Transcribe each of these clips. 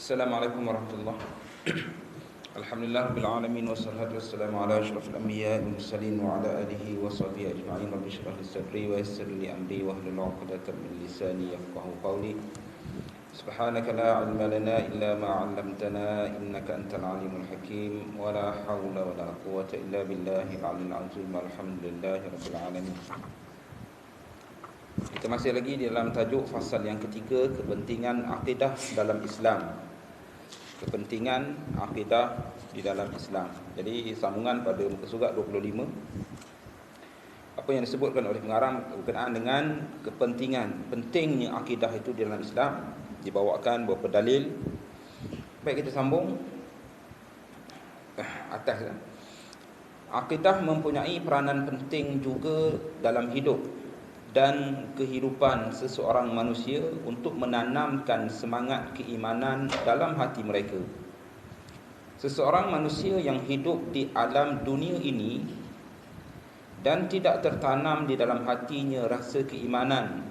Assalamualaikum warahmatullahi wabarakatuh. Alhamdulillah rabbil alamin wassalatu wassalamu ala asyrafil anbiya'i wal mursalin wa ala alihi wa sahbihi ajma'in. Rabbi shrah li sadri wa yassir li amri wahlul 'uqdatam min lisani yafqahu qawli. Subhanaka la 'ilma lana illa ma 'allamtana innaka antal alimul hakim. Wa la haula wa la quwwata illa billahil 'aliyyil 'azim. Alhamdulillahi rabbil alamin. Kita masih lagi di dalam tajuk fasal yang ketiga, kepentingan akidah dalam Islam. Kepentingan akidah di dalam Islam. Jadi sambungan pada muka surat 25. Apa yang disebutkan oleh pengarang berkenaan dengan kepentingan, pentingnya akidah itu di dalam Islam, dibawakan beberapa dalil. Baik, kita sambung atas. Akidah mempunyai peranan penting juga dalam hidup dan kehidupan seseorang manusia untuk menanamkan semangat keimanan dalam hati mereka. Seseorang manusia yang hidup di alam dunia ini dan tidak tertanam di dalam hatinya rasa keimanan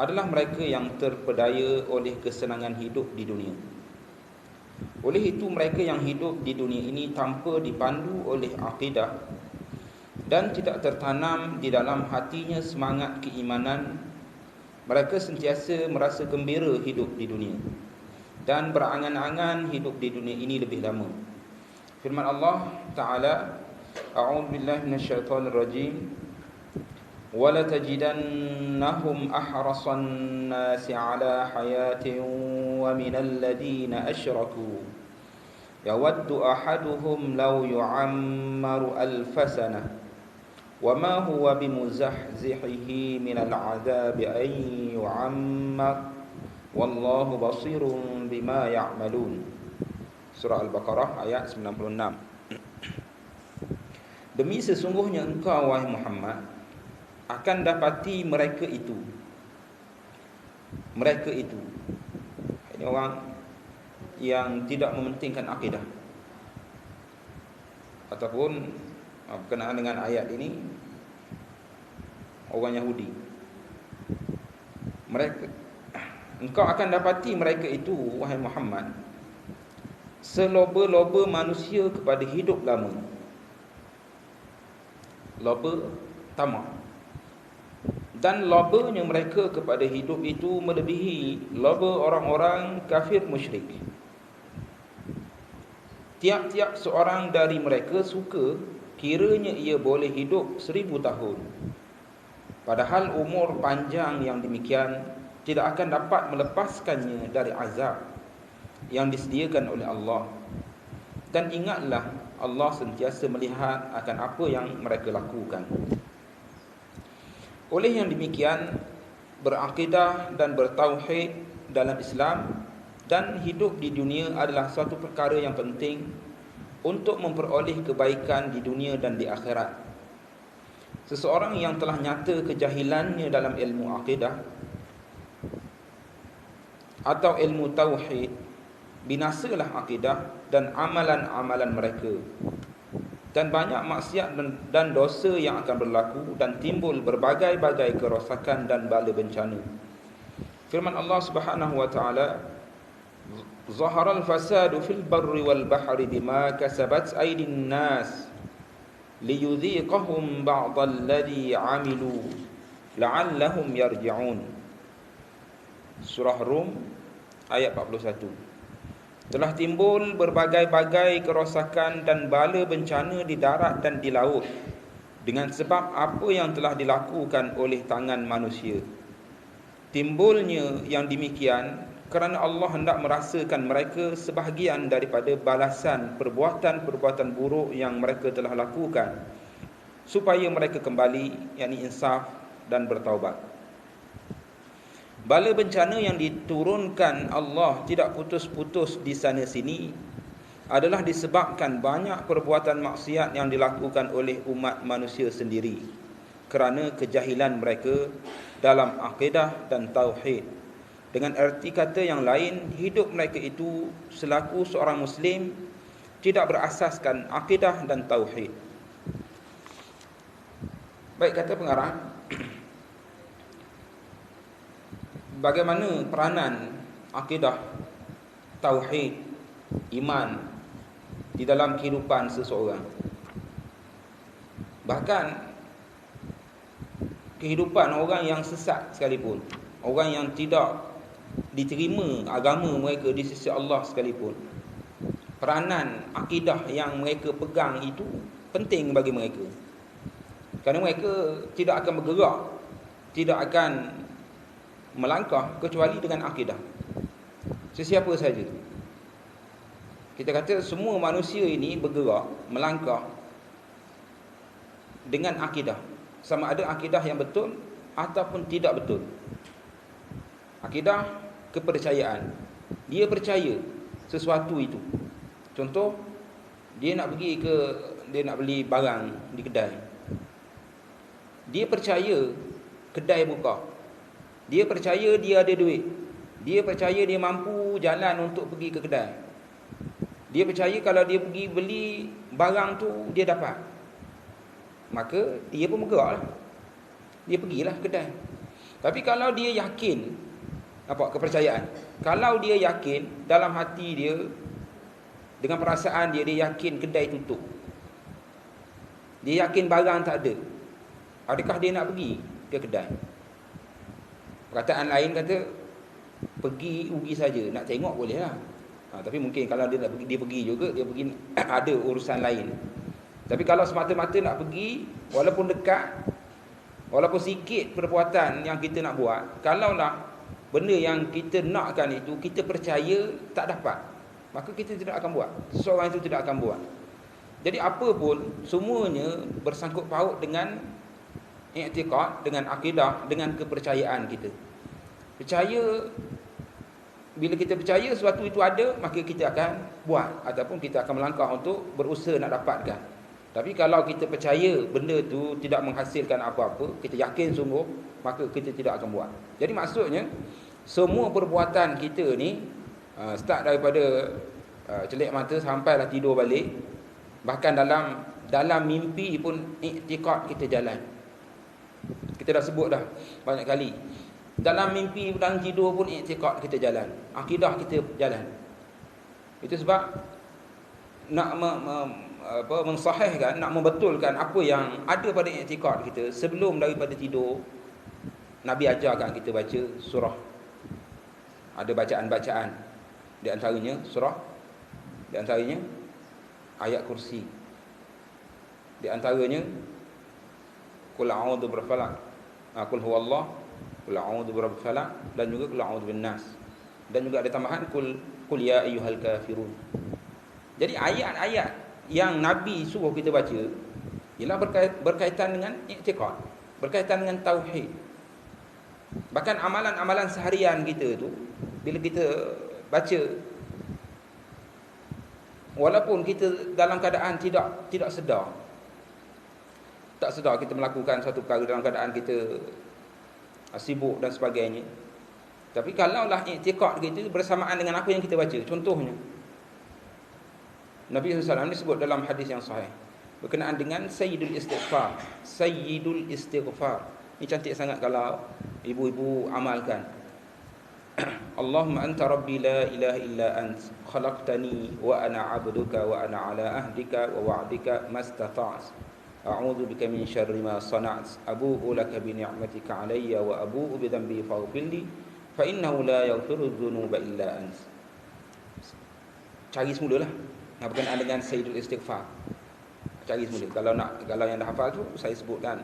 adalah mereka yang terpedaya oleh kesenangan hidup di dunia. Oleh itu, mereka yang hidup di dunia ini tanpa dipandu oleh akidah dan tidak tertanam di dalam hatinya semangat keimanan, mereka sentiasa merasa gembira hidup di dunia dan berangan-angan hidup di dunia ini lebih lama. Firman Allah Ta'ala, A'udzu billahi minasyaitonir rajim, wa la tajidannahum ahrasan nasi 'ala hayatin wa minal ladina asyraku yawaddu ahaduhum law yu'ammaru alfasana وَمَا هُوَ بِمُزَحْزِحِهِ مِنَ الْعَذَابِ أَنْ يُعَمَّرَ وَاللَّهُ بَصِيرٌ بِمَا يَعْمَلُونَ. Surah Al-Baqarah ayat 96. Demi sesungguhnya engkau, wahai Muhammad, akan dapati mereka itu. Ini orang yang tidak mementingkan akidah, ataupun berkenaan dengan ayat ini, orang Yahudi. Engkau akan dapati mereka itu, wahai Muhammad, seloba-loba manusia kepada hidup lama. Loba, tamak. Dan lobanya mereka kepada hidup itu melebihi loba orang-orang kafir musyrik. Tiap-tiap seorang dari mereka suka kiranya ia boleh hidup 1000 tahun. Padahal umur panjang yang demikian tidak akan dapat melepaskannya dari azab yang disediakan oleh Allah. Dan ingatlah, Allah sentiasa melihat akan apa yang mereka lakukan. Oleh yang demikian, berakidah dan bertauhid dalam Islam dan hidup di dunia adalah suatu perkara yang penting untuk memperoleh kebaikan di dunia dan di akhirat. Seseorang yang telah nyata kejahilannya dalam ilmu akidah atau ilmu tauhid, binasalah akidah dan amalan-amalan mereka, dan banyak maksiat dan dosa yang akan berlaku dan timbul berbagai-bagai kerosakan dan bala bencana. Firman Allah Subhanahu wa taala, Zaharal fasadu fil barri wal bahri bima kasabat aydin nas liyudhiqahum ba'dal ladzi 'amilu la'allahum yarji'un. Surah Rum ayat 41. Telah timbul berbagai-bagai kerosakan dan bala bencana di darat dan di laut dengan sebab apa yang telah dilakukan oleh tangan manusia. Timbulnya yang demikian kerana Allah hendak merasakan mereka sebahagian daripada balasan perbuatan-perbuatan buruk yang mereka telah lakukan, supaya mereka kembali, yakni insaf dan bertaubat. Bala bencana yang diturunkan Allah tidak putus-putus di sana sini adalah disebabkan banyak perbuatan maksiat yang dilakukan oleh umat manusia sendiri kerana kejahilan mereka dalam akidah dan tauhid. Dengan erti kata yang lain, hidup mereka itu selaku seorang Muslim tidak berasaskan akidah dan tauhid. Baik, kata pengarang, bagaimana peranan akidah tauhid, iman di dalam kehidupan seseorang. Bahkan kehidupan orang yang sesat sekalipun, orang yang tidak diterima agama mereka di sisi Allah sekalipun, peranan akidah yang mereka pegang itu penting bagi mereka. Kerana mereka tidak akan bergerak, tidak akan melangkah kecuali dengan akidah. Sesiapa saja. Kita kata semua manusia ini bergerak, melangkah dengan akidah. Sama ada akidah yang betul ataupun tidak betul. Akidah kepercayaan. Dia percaya sesuatu itu. Contoh, dia nak beli barang di kedai. Dia percaya kedai buka. Dia percaya dia ada duit. Dia percaya dia mampu jalan untuk pergi ke kedai. Dia percaya kalau dia pergi beli barang tu dia dapat. Maka dia pun bergeraklah. Dia pergilah kedai. Tapi kalau dia yakin, kepercayaan. Kalau dia yakin dalam hati dia, dengan perasaan dia yakin kedai tutup. Dia yakin barang tak ada. Adakah dia nak pergi ke kedai? Perkataan lain kata, pergi saja. Nak tengok boleh lah. Tapi mungkin kalau dia nak pergi, dia pergi juga. Dia pergi ada urusan lain. Tapi kalau semata-mata nak pergi, walaupun dekat, walaupun sikit perbuatan yang kita nak buat, kalaulah benda yang kita nakkan itu kita percaya tak dapat, maka kita tidak akan buat. Seseorang itu tidak akan buat. Jadi apa pun, semuanya bersangkut paut dengan i'tiqad, dengan akidah, dengan kepercayaan kita. Percaya, bila kita percaya sesuatu itu ada, maka kita akan buat ataupun kita akan melangkah untuk berusaha nak dapatkan. Tapi kalau kita percaya benda tu tidak menghasilkan apa-apa, kita yakin sungguh, maka kita tidak akan buat. Jadi maksudnya, semua perbuatan kita ni, start daripada celik mata sampailah tidur balik, bahkan dalam mimpi pun i'tiqad kita jalan. Kita dah sebut dah banyak kali. Dalam mimpi dan tidur pun i'tiqad kita jalan. Akidah kita jalan. Itu sebab nak mensahihkan, nak membetulkan apa yang ada pada i'tiqad kita sebelum daripada tidur, Nabi ajarkan kita baca surah. Ada bacaan-bacaan. Di antaranya surah, di antaranya ayat kursi. Di antaranya qul a'udzu birabbil falaq, qul huwallah, qul a'udzu birabbil falaq, dan juga qul a'udzu binnas. Dan juga ada tambahan qul ya ayyuhal kafirun. Jadi ayat-ayat yang Nabi suruh kita baca ialah berkaitan dengan i'tiqad, berkaitan dengan tauhid. Bahkan amalan-amalan seharian kita tu, bila kita baca, walaupun kita dalam keadaan tidak sedar, tak sedar kita melakukan satu perkara dalam keadaan kita sibuk dan sebagainya, tapi kalaulah i'tiqad kita bersamaan dengan apa yang kita baca. Contohnya, Nabi SAW disebut dalam hadis yang sahih berkenaan dengan Sayyidul Istighfar. Sayyidul Istighfar. Ini cantik sangat kalau ibu-ibu amalkan. Allahumma anta rabbi la ilaha illa ant, khalaqtani wa ana abduka wa ana ala ahdika wa wa'dika mastata'at. A'udzu bika min syarri ma sana'at. Abu'u laka bi ni'matika alayya wa abu'u bi dhanbi faghfirli fa innahu la yaghfiru dzunuba illa ant. Cari semulalah berkenaan dengan Sayyidul Istighfar. Cari semula. Kalau yang dah hafal tu, saya sebutkan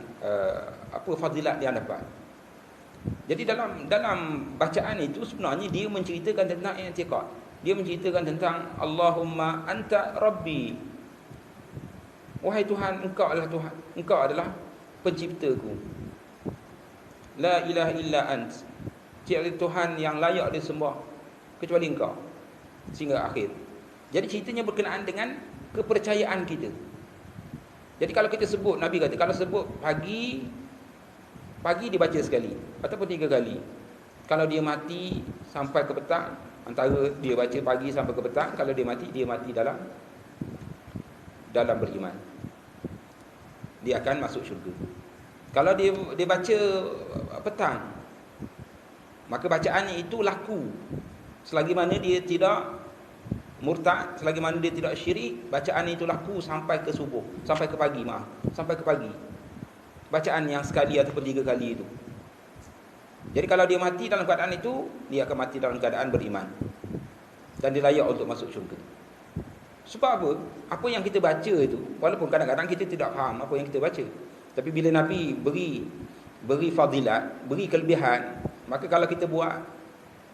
apa fadilat yang dapat. Jadi dalam bacaan itu sebenarnya dia menceritakan tentang i'tiqad. Dia menceritakan tentang Allahumma anta rabbi. Wahai Tuhan, engkau adalah Tuhan. Engkau adalah penciptaku. La ilaha illa ant. Tiada Tuhan yang layak disembah kecuali engkau. Sehingga akhir. Jadi ceritanya berkenaan dengan kepercayaan kita. Jadi kalau kita sebut, Nabi kata, kalau sebut pagi dibaca sekali ataupun 3 kali. Kalau dia mati sampai ke petang, antara dia baca pagi sampai ke petang. Kalau dia mati dalam beriman, dia akan masuk syurga. Kalau dia baca petang, maka bacaannya itu laku Selagi mana dia tidak murtad, selagi mana dia tidak syirik, bacaan itu laku sampai ke subuh, sampai ke pagi, sampai ke pagi. Bacaan yang sekali ataupun 3 kali itu. Jadi kalau dia mati dalam keadaan itu, dia akan mati dalam keadaan beriman. Dan dia layak untuk masuk syurga. Sebab apa? Apa yang kita baca itu, walaupun kadang-kadang kita tidak faham apa yang kita baca, tapi bila Nabi beri fadilat, beri kelebihan, maka kalau kita buat,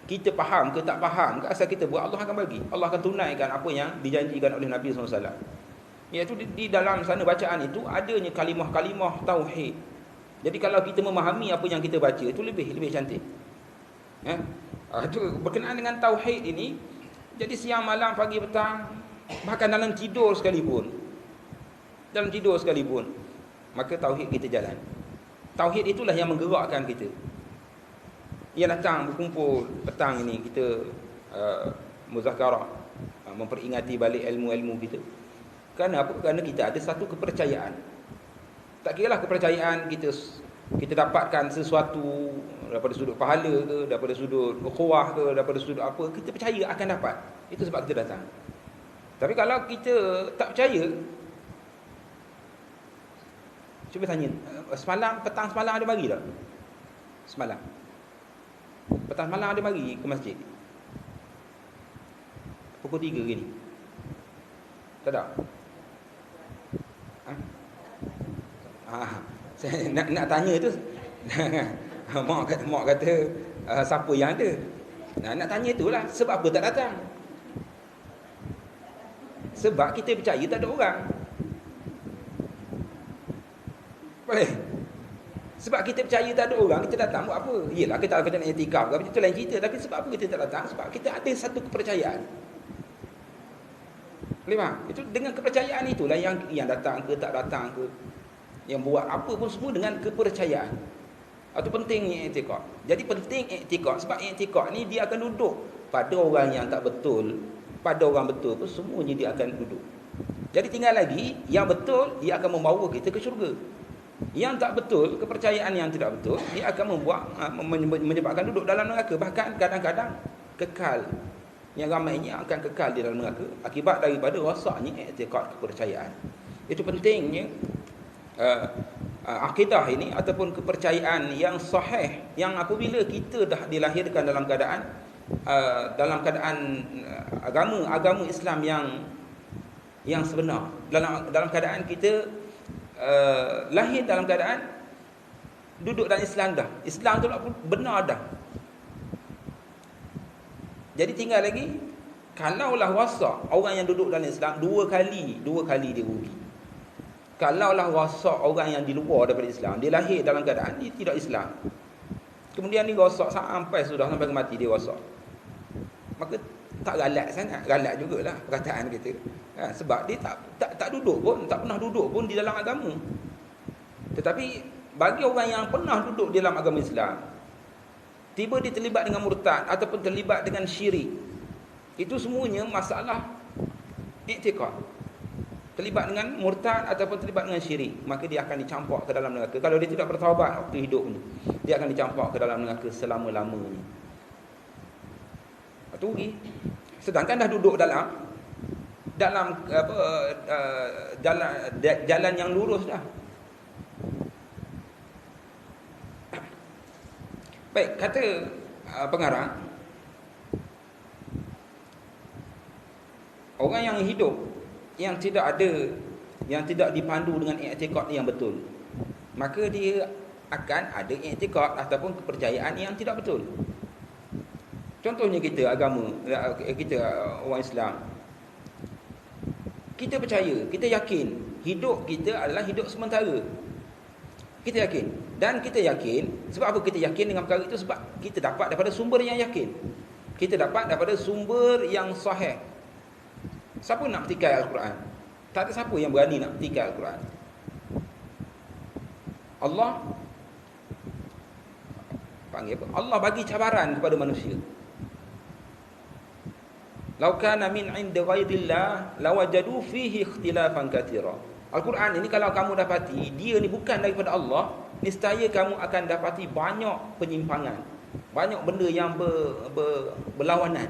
kita faham ke tak faham, ke asal kita buat, Allah akan bagi. Allah akan tunaikan apa yang dijanjikan oleh Nabi SAW. Iaitu di dalam sana bacaan itu adanya kalimah-kalimah tauhid. Jadi kalau kita memahami apa yang kita baca, itu lebih cantik. Itu berkenaan dengan tauhid ini. Jadi siang malam, pagi petang, bahkan dalam tidur sekalipun, maka tauhid kita jalan. Tauhid itulah yang menggerakkan kita. Ia datang berkumpul petang ini, kita muzakarah, memperingati balik ilmu-ilmu kita. Kerana apa? Kerana kita ada satu kepercayaan. Tak kiralah kepercayaan kita dapatkan sesuatu daripada sudut pahala ke, daripada sudut ukhuwah ke, daripada sudut apa, kita percaya akan dapat. Itu sebab kita datang. Tapi kalau kita tak percaya, cuba tanya, petang semalam ada bagi tak? Petang semalam ada bagi ke masjid? Pukul 3 gini. Tak ada? Saya nak tanya tu. Mak kata siapa yang ada. Nak tanya itulah, sebab apa tak datang? Sebab kita percaya tak ada orang. Boleh? Sebab kita percaya tak ada orang, kita datang buat apa? Yelah, kita nak i'tikaf ke, itu lain cerita. Tapi sebab apa kita tak datang? Sebab kita ada satu kepercayaan. Boleh faham? Itu dengan kepercayaan itulah yang datang ke tak datang ke, yang buat apa pun semua dengan kepercayaan. Itu pentingnya i'tikaf. Jadi penting i'tikaf, sebab i'tikaf ni dia akan duduk pada orang yang tak betul, pada orang betul pun semuanya dia akan duduk. Jadi tinggal lagi yang betul, dia akan membawa kita ke syurga. Yang tak betul, kepercayaan yang tidak betul, dia akan menyebabkan duduk dalam neraka, bahkan kadang-kadang kekal. Yang ramainya akan kekal di dalam neraka akibat daripada rosaknya i'tikad kepercayaan. Itu pentingnya akidah ini ataupun kepercayaan yang sahih, yang apabila kita dah dilahirkan dalam keadaan agama Islam yang sebenar, dalam keadaan kita lahir dalam keadaan duduk dalam Islam dah. Islam tu benar dah. Jadi tinggal lagi, kalaulah wasak orang yang duduk dalam Islam dua kali dia rugi. Kalaulah wasak orang yang di luar daripada Islam, dia lahir dalam keadaan dia tidak Islam, kemudian dia rosak sampai ke mati, dia rosak, maka tak galak jugalah perkataan kita. Sebab dia tak duduk pun, tak pernah duduk pun di dalam agama. Tetapi bagi orang yang pernah duduk di dalam agama Islam, tiba dia terlibat dengan murtad ataupun terlibat dengan syirik, itu semuanya masalah i'tikad. Terlibat dengan murtad ataupun terlibat dengan syirik, maka dia akan dicampak ke dalam neraka. Kalau dia tidak bertaubat waktu hidup ni, dia akan dicampak ke dalam neraka selama-lamanya. Itu rugi. Sedangkan dah duduk dalam jalan yang lurus dah. Baik, kata pengarang, orang yang hidup yang tidak dipandu dengan i'tikad yang betul, maka dia akan ada i'tikad ataupun kepercayaan yang tidak betul. Contohnya kita orang Islam, kita percaya, kita yakin hidup kita adalah hidup sementara. Kita yakin. Dan kita yakin, sebab apa kita yakin dengan perkara itu? Sebab kita dapat daripada sumber yang yakin. Kita dapat daripada sumber yang sahih. Siapa nak petikai Al-Quran? Tak ada siapa yang berani nak petikai Al-Quran. Allah panggil apa? Allah bagi cabaran kepada manusia. Lau kana min 'indi ghairillah lawajadu fihi ikhtilafan katira. Al-Quran ini kalau kamu dapati dia ni bukan daripada Allah, niscaya kamu akan dapati banyak penyimpangan. Banyak benda yang berlawanan.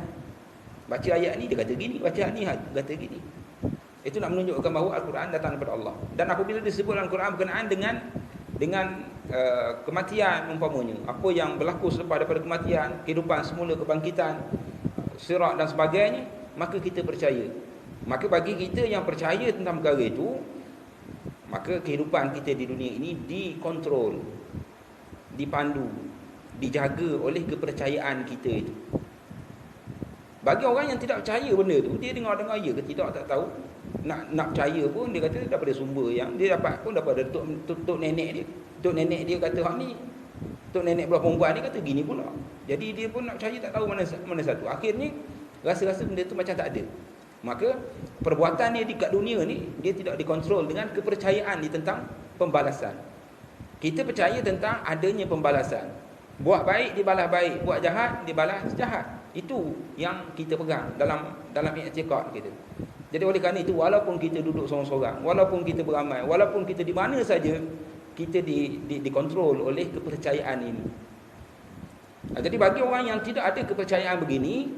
Baca ayat ni dia kata gini, baca ayat ni kata gini. Itu nak menunjukkan bahawa Al-Quran datang daripada Allah. Dan apabila disebut Al-Quran berkenaan dengan kematian umpamanya, apa yang berlaku selepas daripada kematian, kehidupan semula, kebangkitan, sirat dan sebagainya, maka kita percaya. Maka bagi kita yang percaya tentang perkara itu, maka kehidupan kita di dunia ini dikontrol, dipandu, dijaga oleh kepercayaan kita itu. Bagi orang yang tidak percaya benda tu, dia dengar-dengar ya ke tidak tak tahu. Nak percaya pun dia kata daripada sumber yang dia dapat pun daripada tok nenek dia. Tok nenek dia kata hak ni. Tok nenek belah perempuan dia kata gini pula. Jadi dia pun nak percaya tak tahu mana satu. Akhirnya rasa-rasa benda tu macam tak ada. Maka perbuatan dia dekat dunia ni dia tidak dikontrol dengan kepercayaan dia tentang pembalasan. Kita percaya tentang adanya pembalasan. Buat baik dibalas baik, buat jahat dibalas jahat. Itu yang kita pegang dalam i'tikad kita. Jadi oleh kerana itu, walaupun kita duduk seorang-seorang, walaupun kita beramai, walaupun kita di mana saja, kita dikontrol oleh kepercayaan ini. Jadi bagi orang yang tidak ada kepercayaan begini,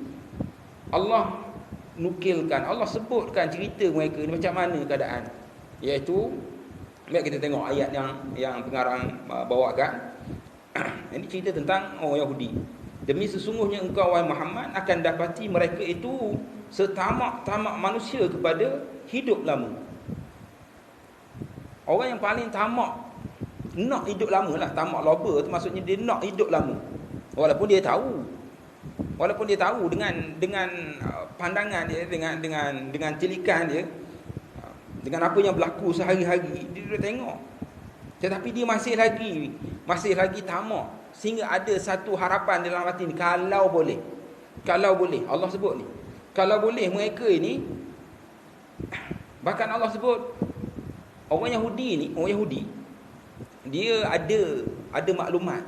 Allah nukilkan, Allah sebutkan cerita mereka ni macam mana keadaan. Iaitu, biar kita tengok ayat yang pengarang bawakan. Ini cerita tentang orang Yahudi. Demi sesungguhnya engkau wahai Muhammad akan dapati mereka itu setamak-tamak manusia kepada hidup lama. Orang yang paling tamak nak hidup lama lah. Tamak loba tu maksudnya dia nak hidup lama. Walaupun dia tahu dengan pandangan dia, dengan tilikan dia, dengan apa yang berlaku sehari-hari, dia tengok. Tetapi dia masih lagi tamak. Sehingga ada satu harapan dalam hati ni, kalau boleh, Allah sebut ni, kalau boleh mereka ini, bahkan Allah sebut orang Yahudi, dia ada maklumat.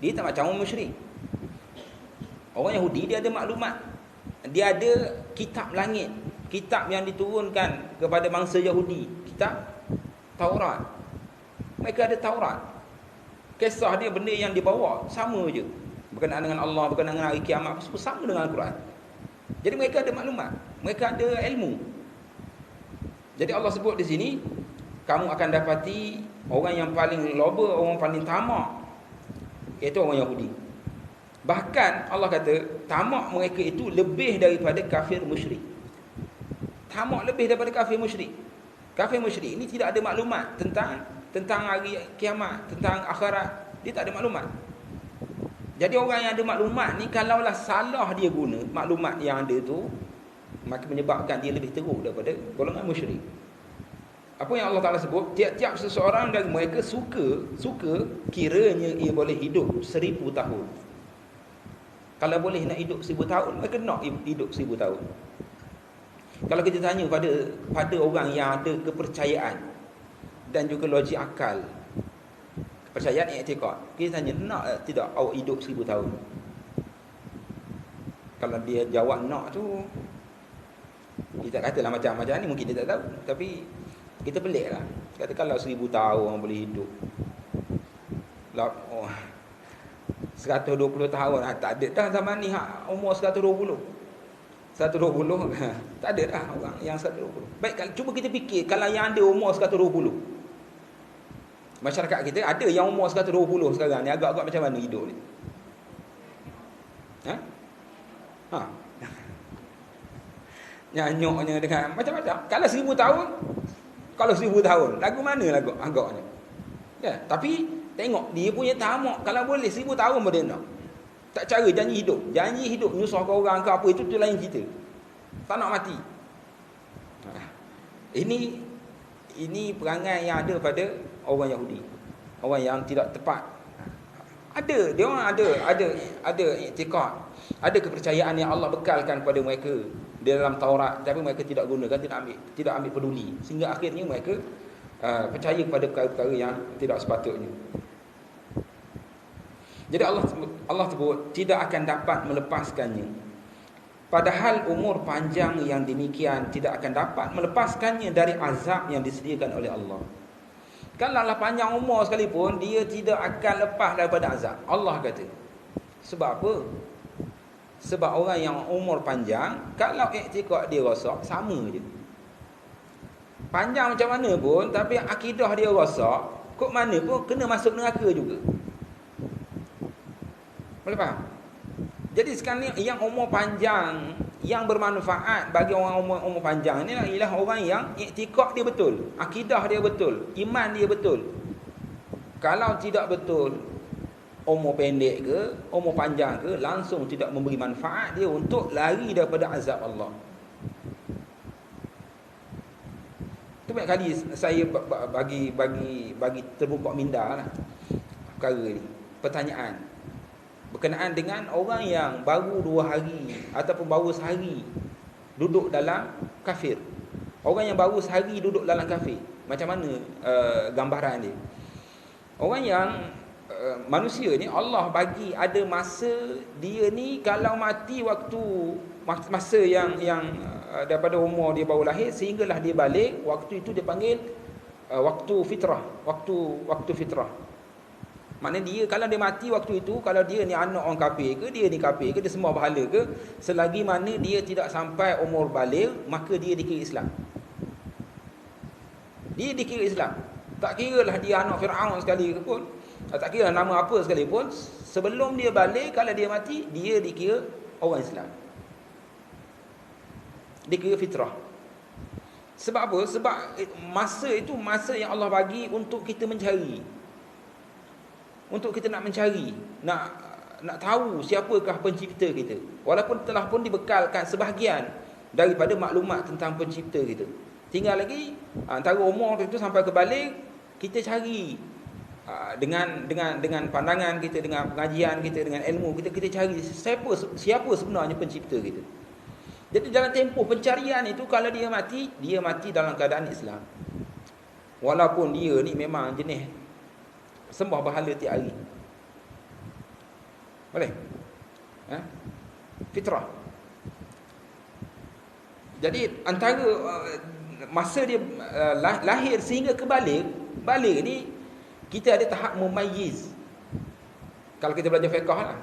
Dia tak macam orang musyrik. Orang Yahudi dia ada maklumat. Dia ada kitab langit, kitab yang diturunkan kepada bangsa Yahudi, kitab Taurat. Mereka ada Taurat. Kisah dia, benda yang dibawa sama je, berkenaan dengan Allah, berkenaan dengan hari kiamat, semua sama dengan Al-Quran. Jadi mereka ada maklumat, mereka ada ilmu. Jadi Allah sebut di sini, kamu akan dapati orang yang paling loba, orang paling tamak, iaitu orang Yahudi. Bahkan Allah kata tamak mereka itu lebih daripada kafir musyrik. Tamak lebih daripada kafir musyrik. Kafir musyrik ini tidak ada maklumat tentang hari kiamat, tentang akhirat. Dia tak ada maklumat. Jadi orang yang ada maklumat ni, kalaulah salah dia guna maklumat yang ada tu, maka menyebabkan dia lebih teruk daripada golongan musyrik. Apa yang Allah Ta'ala sebut, tiap-tiap seseorang dari mereka suka kiranya ia boleh hidup 1000 tahun. Kalau boleh nak hidup 1000 tahun, mereka nak hidup 1000 tahun. Kalau kita tanya pada orang yang ada kepercayaan dan juga logik akal, kepercayaan i'tikad, kita tanya, nak tidak awak hidup 1000 tahun? Kalau dia jawab nak tu, kita katalah macam ni, mungkin dia tak tahu. Tapi kita pelik lah. Kata kalau 1000 tahun orang boleh hidup, 120 tahun, tak ada dah zaman ni umur 120 tak ada dah orang yang 120. Baik, cuba kita fikir, kalau yang ada umur 120, masyarakat kita ada yang umur 120 sekarang ni, agak-agak macam mana hidup ni? Nyanyoknya dengan macam-macam. Kalau 1000 tahun, lagu mana agaknya? Ya, tapi tengok dia punya tamak, kalau boleh 1000 tahun pun dia nak. Tak cara janji hidup menyusahkan orang ke apa, itu lain cerita. Tak nak mati. Ini perangai yang ada pada orang Yahudi, orang yang tidak tepat. Dia orang ada i'tikad, ada kepercayaan yang Allah bekalkan kepada mereka di dalam Taurat, tapi mereka tidak gunakan, tidak ambil peduli, sehingga akhirnya mereka percaya kepada perkara-perkara yang tidak sepatutnya. Jadi Allah sebut tidak akan dapat melepaskannya. Padahal umur panjang yang demikian tidak akan dapat melepaskannya dari azab yang disediakan oleh Allah. Kalaulah panjang umur sekalipun, dia tidak akan lepas daripada azab. Allah kata, Sebab apa? Sebab orang yang umur panjang, kalau iktikad dia rosak, sama je. Panjang macam mana pun, tapi akidah dia rosak, kok mana pun kena masuk neraka juga. Boleh faham? Jadi sekarang ni yang umur panjang, yang bermanfaat bagi orang umur panjang ni ialah orang yang iktikad dia betul, akidah dia betul, iman dia betul. Kalau tidak betul, umur pendek ke, umur panjang ke, langsung tidak memberi manfaat dia untuk lari daripada azab Allah. Tu banyak kali saya bagi terbuka minda lah perkara ni, pertanyaan berkenaan dengan orang yang baru 2 hari ataupun baru sehari duduk dalam kafir. Orang yang baru sehari duduk dalam kafir, macam mana gambaran dia? Orang yang manusia ni Allah bagi ada masa dia ni kalau mati waktu masa yang daripada umur dia baru lahir sehinggalah dia balik, waktu itu dia panggil waktu fitrah, waktu fitrah. Maknanya dia kalau dia mati waktu itu, kalau dia ni anak orang kafir ke, dia ni kafir ke, dia sembah berhala ke, selagi mana dia tidak sampai umur baligh, maka dia dikira Islam. Dia dikira Islam. Tak kiralah dia anak Firaun sekali pun, tak kira nama apa sekalipun, sebelum dia balik, kalau dia mati, dia dikira orang Islam. Dikira fitrah. Sebab apa? Sebab masa itu masa yang Allah bagi untuk kita mencari. Untuk kita nak mencari, nak tahu siapakah pencipta kita. Walaupun telah pun dibekalkan sebahagian daripada maklumat tentang pencipta kita. Tinggal lagi antara umur itu sampai ke balik, kita cari dengan pandangan kita, dengan pengajian kita, dengan ilmu kita, kita cari siapa sebenarnya pencipta kita. Jadi dalam tempoh pencarian itu, kalau dia mati dalam keadaan Islam. Walaupun dia ni memang jenis sembah berhala tiap hari. Boleh? Fitrah. Jadi antara masa dia lahir sehingga ke balik ni, kita ada tahap mumayyiz. Kalau kita belajar fiqh lah,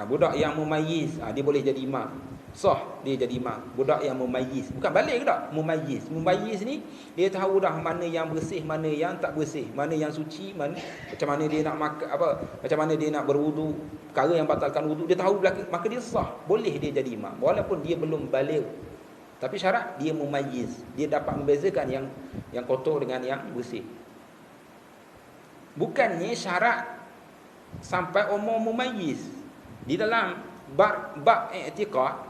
budak yang mumayyiz, dia boleh jadi imam. Sah dia jadi imam. Budak yang mumayyiz, bukan balik ke tak? Mumayyiz. Mumayyiz ni dia tahu dah mana yang bersih, mana yang tak bersih, mana yang suci, mana macam mana dia nak makan macam mana dia nak berwudu, perkara yang batalkan wudu, dia tahu belaka, maka dia sah, boleh dia jadi imam walaupun dia belum baligh. Tapi syarat dia mumayyiz, dia dapat membezakan yang kotor dengan yang bersih. Bukannya syarat sampai umur mumayyiz. Di dalam bab i'tiqad,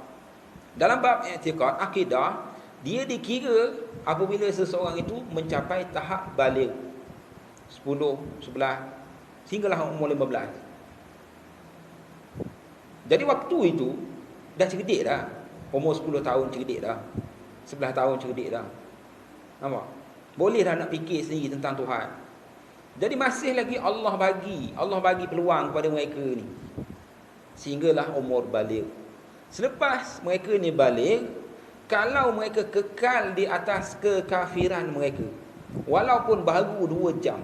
dalam bab i'tiqad, akidah, dia dikira apabila seseorang itu mencapai tahap baligh 10, 11 sehinggalah umur 15. Jadi waktu itu dah cerdik dah. Umur 10 tahun cerdik dah, 11 tahun cerdik dah. Nampak? Boleh dah nak fikir sendiri tentang Tuhan. Jadi masih lagi Allah bagi peluang kepada mereka ni sehinggalah umur baligh. Selepas mereka ni baligh, kalau mereka kekal di atas kekafiran mereka, walaupun baru 2 jam,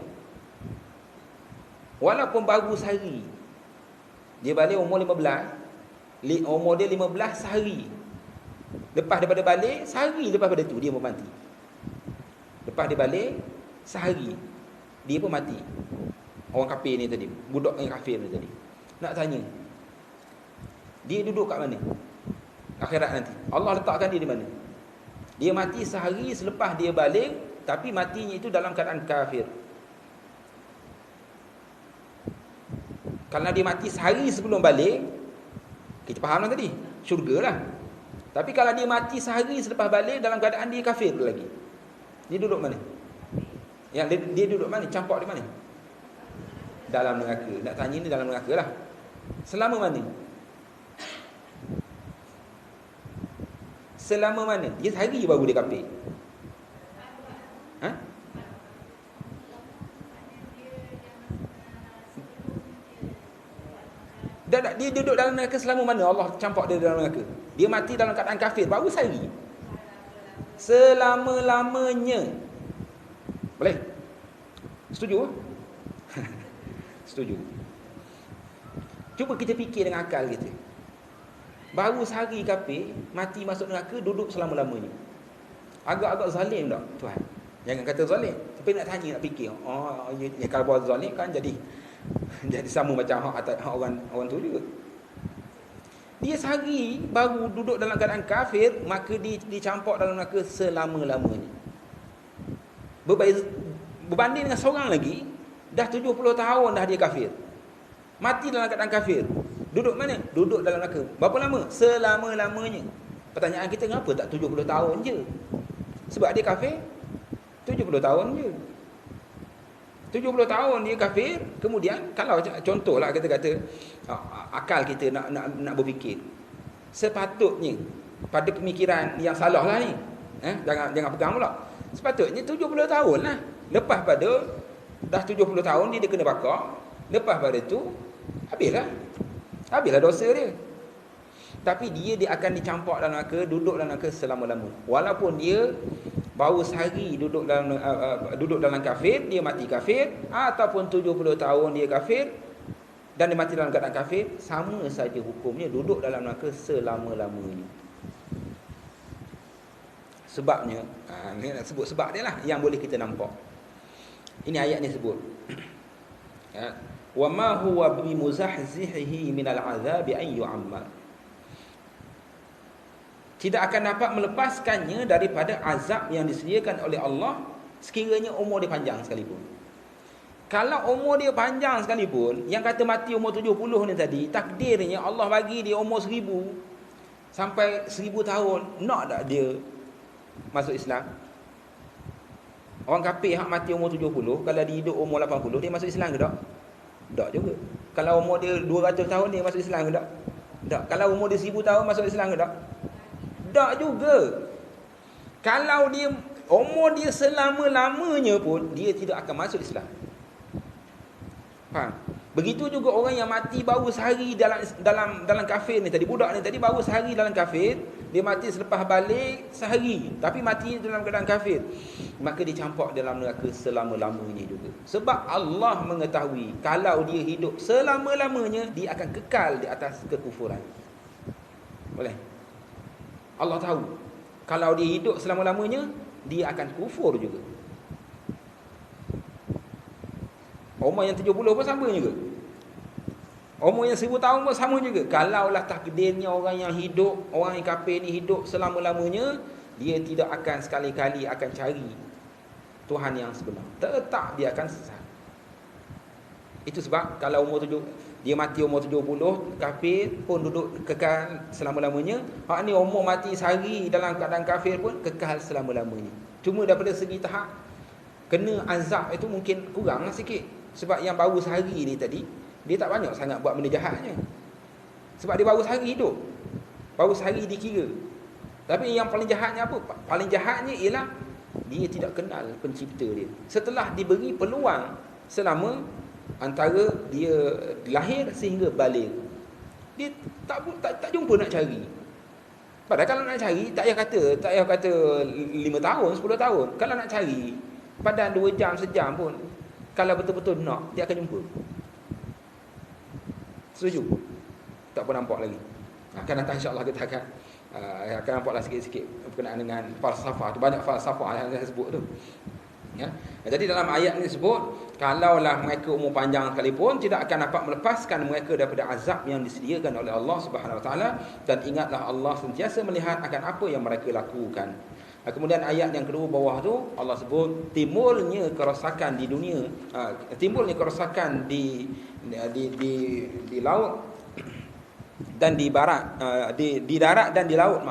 walaupun baru sehari, dia balik umur 15, umur dia 15 sehari. Lepas daripada balik, sehari lepas pada tu dia pun mati. Lepas dia balik, sehari dia pun mati. Orang kafir ni tadi, budak yang kafir ni tadi. Nak tanya, dia duduk kat mana akhirat nanti? Allah letakkan dia di mana? Dia mati sehari selepas dia balik, tapi matinya itu dalam keadaan kafir. Kalau dia mati sehari sebelum balik, kita faham lah tadi, syurga lah. Tapi kalau dia mati sehari selepas balik dalam keadaan dia kafir lagi, dia duduk mana? Dia duduk mana? Campak di mana? Dalam neraka. Nak tanya ni dalam neraka lah. Selama mana? Selama mana? Dia sehari baru dia kafir. Dia duduk dalam neraka selama mana? Allah campak dia dalam neraka. Dia mati dalam keadaan kafir baru sehari. Selama-lamanya. Boleh? Setuju? Setuju. Cuba kita fikir dengan akal kita. Baru sehari kafir, mati masuk neraka, duduk selama-lamanya. Agak-agak zalim tak Tuhan? Jangan kata zalim, tapi nak tanya, nak fikir. Ya, kalau buat zalim kan jadi sama macam hak orang tu juga. Dia sehari baru duduk dalam keadaan kafir, maka dicampur dalam neraka selama-lamanya. Berbanding dengan seorang lagi, dah 70 tahun dah dia kafir. Mati dalam keadaan kafir. Duduk mana? Duduk dalam neraka. Berapa lama? Selama-lamanya. Pertanyaan kita, kenapa tak 70 tahun je? Sebab dia kafir 70 tahun je. 70 tahun dia kafir, kemudian kalau contohlah kita kata akal kita nak berfikir. Sepatutnya pada pemikiran yang salah lah ni. Jangan pegang pula. Sepatutnya 70 tahun lah. Lepas pada dah 70 tahun dia kena bakar. Lepas pada tu habislah dosa dia. Tapi dia akan dicampur dalam neraka, duduk dalam neraka selama-lama. Walaupun dia baru sehari duduk dalam kafir, dia mati kafir, ataupun 70 tahun dia kafir dan dia mati dalam keadaan kafir, sama saja hukumnya, duduk dalam neraka selama-lamanya. Sebabnya, ni nak sebut sebab dia lah yang boleh kita nampak. Ini ayat ni sebut. Wa ma huwa bimuzahzihihi minal azabi an yu'ammar. Tidak akan dapat melepaskannya daripada azab yang disediakan oleh Allah sekiranya umur dia panjang sekalipun. Kalau umur dia panjang sekalipun, yang kata mati umur 70 ni tadi, takdirnya Allah bagi dia umur 1000 sampai 1000 tahun, nak tak dia masuk Islam? Orang kafir hak mati umur 70, kalau dia hidup umur 80, dia masuk Islam ke tak? Tak juga. Kalau umur dia 200 tahun, dia masuk Islam ke tak? Tak. Kalau umur dia 1000 tahun, masuk Islam ke tak? Tak juga. Kalau dia umur dia selama-lamanya pun, dia tidak akan masuk Islam. Faham? Begitu juga orang yang mati baru sehari dalam kafir ni tadi, budak ni tadi baru sehari dalam kafir, dia mati selepas balik sehari, tapi mati dalam keadaan kafir, maka dicampur dalam neraka selama-lamanya juga. Sebab Allah mengetahui kalau dia hidup selama-lamanya, dia akan kekal di atas kekufuran. Boleh? Allah tahu kalau dia hidup selama-lamanya, dia akan kufur juga. Umur yang 70 pun sama juga. Umur yang 1000 tahun pun sama juga. Kalaulah takdirnya orang yang hidup, orang yang kafir ni hidup selama-lamanya, dia tidak akan sekali-kali akan cari Tuhan yang sebenar. Tetap dia akan sesat. Itu sebab kalau dia mati umur 70, kafir pun duduk kekal selama-lamanya. Hak ni umur mati sehari dalam keadaan kafir pun kekal selama-lamanya. Cuma daripada segi tahap kena azab itu mungkin kurang sikit. Sebab yang baru sehari ni tadi, dia tak banyak sangat buat benda jahatnya. Sebab dia baru sehari hidup, baru sehari dikira. Tapi yang paling jahatnya apa? Paling jahatnya ialah dia tidak kenal pencipta dia. Setelah diberi peluang selama antara dia lahir sehingga balik, dia tak jumpa nak cari. Padahal kalau nak cari, tak payah kata 5 tahun, 10 tahun. Kalau nak cari, pada 2 jam, sejam pun, kalau betul-betul nak, dia akan jumpa. Setuju? Tak pun nampak lagi. Akan datang insya-Allah kita akan nampaklah sikit-sikit berkenaan dengan falsafah tu. Banyak falsafah yang saya sebut tu. Ya. Jadi dalam ayat ini disebut, kalaulah mereka umur panjang sekalipun, tidak akan dapat melepaskan mereka daripada azab yang disediakan oleh Allah Subhanahu Wa Taala, dan ingatlah Allah sentiasa melihat akan apa yang mereka lakukan. Kemudian ayat yang kedua bawah tu Allah sebut timbulnya kerosakan di dunia, timbulnya kerosakan di laut dan di barat, di darat dan di laut,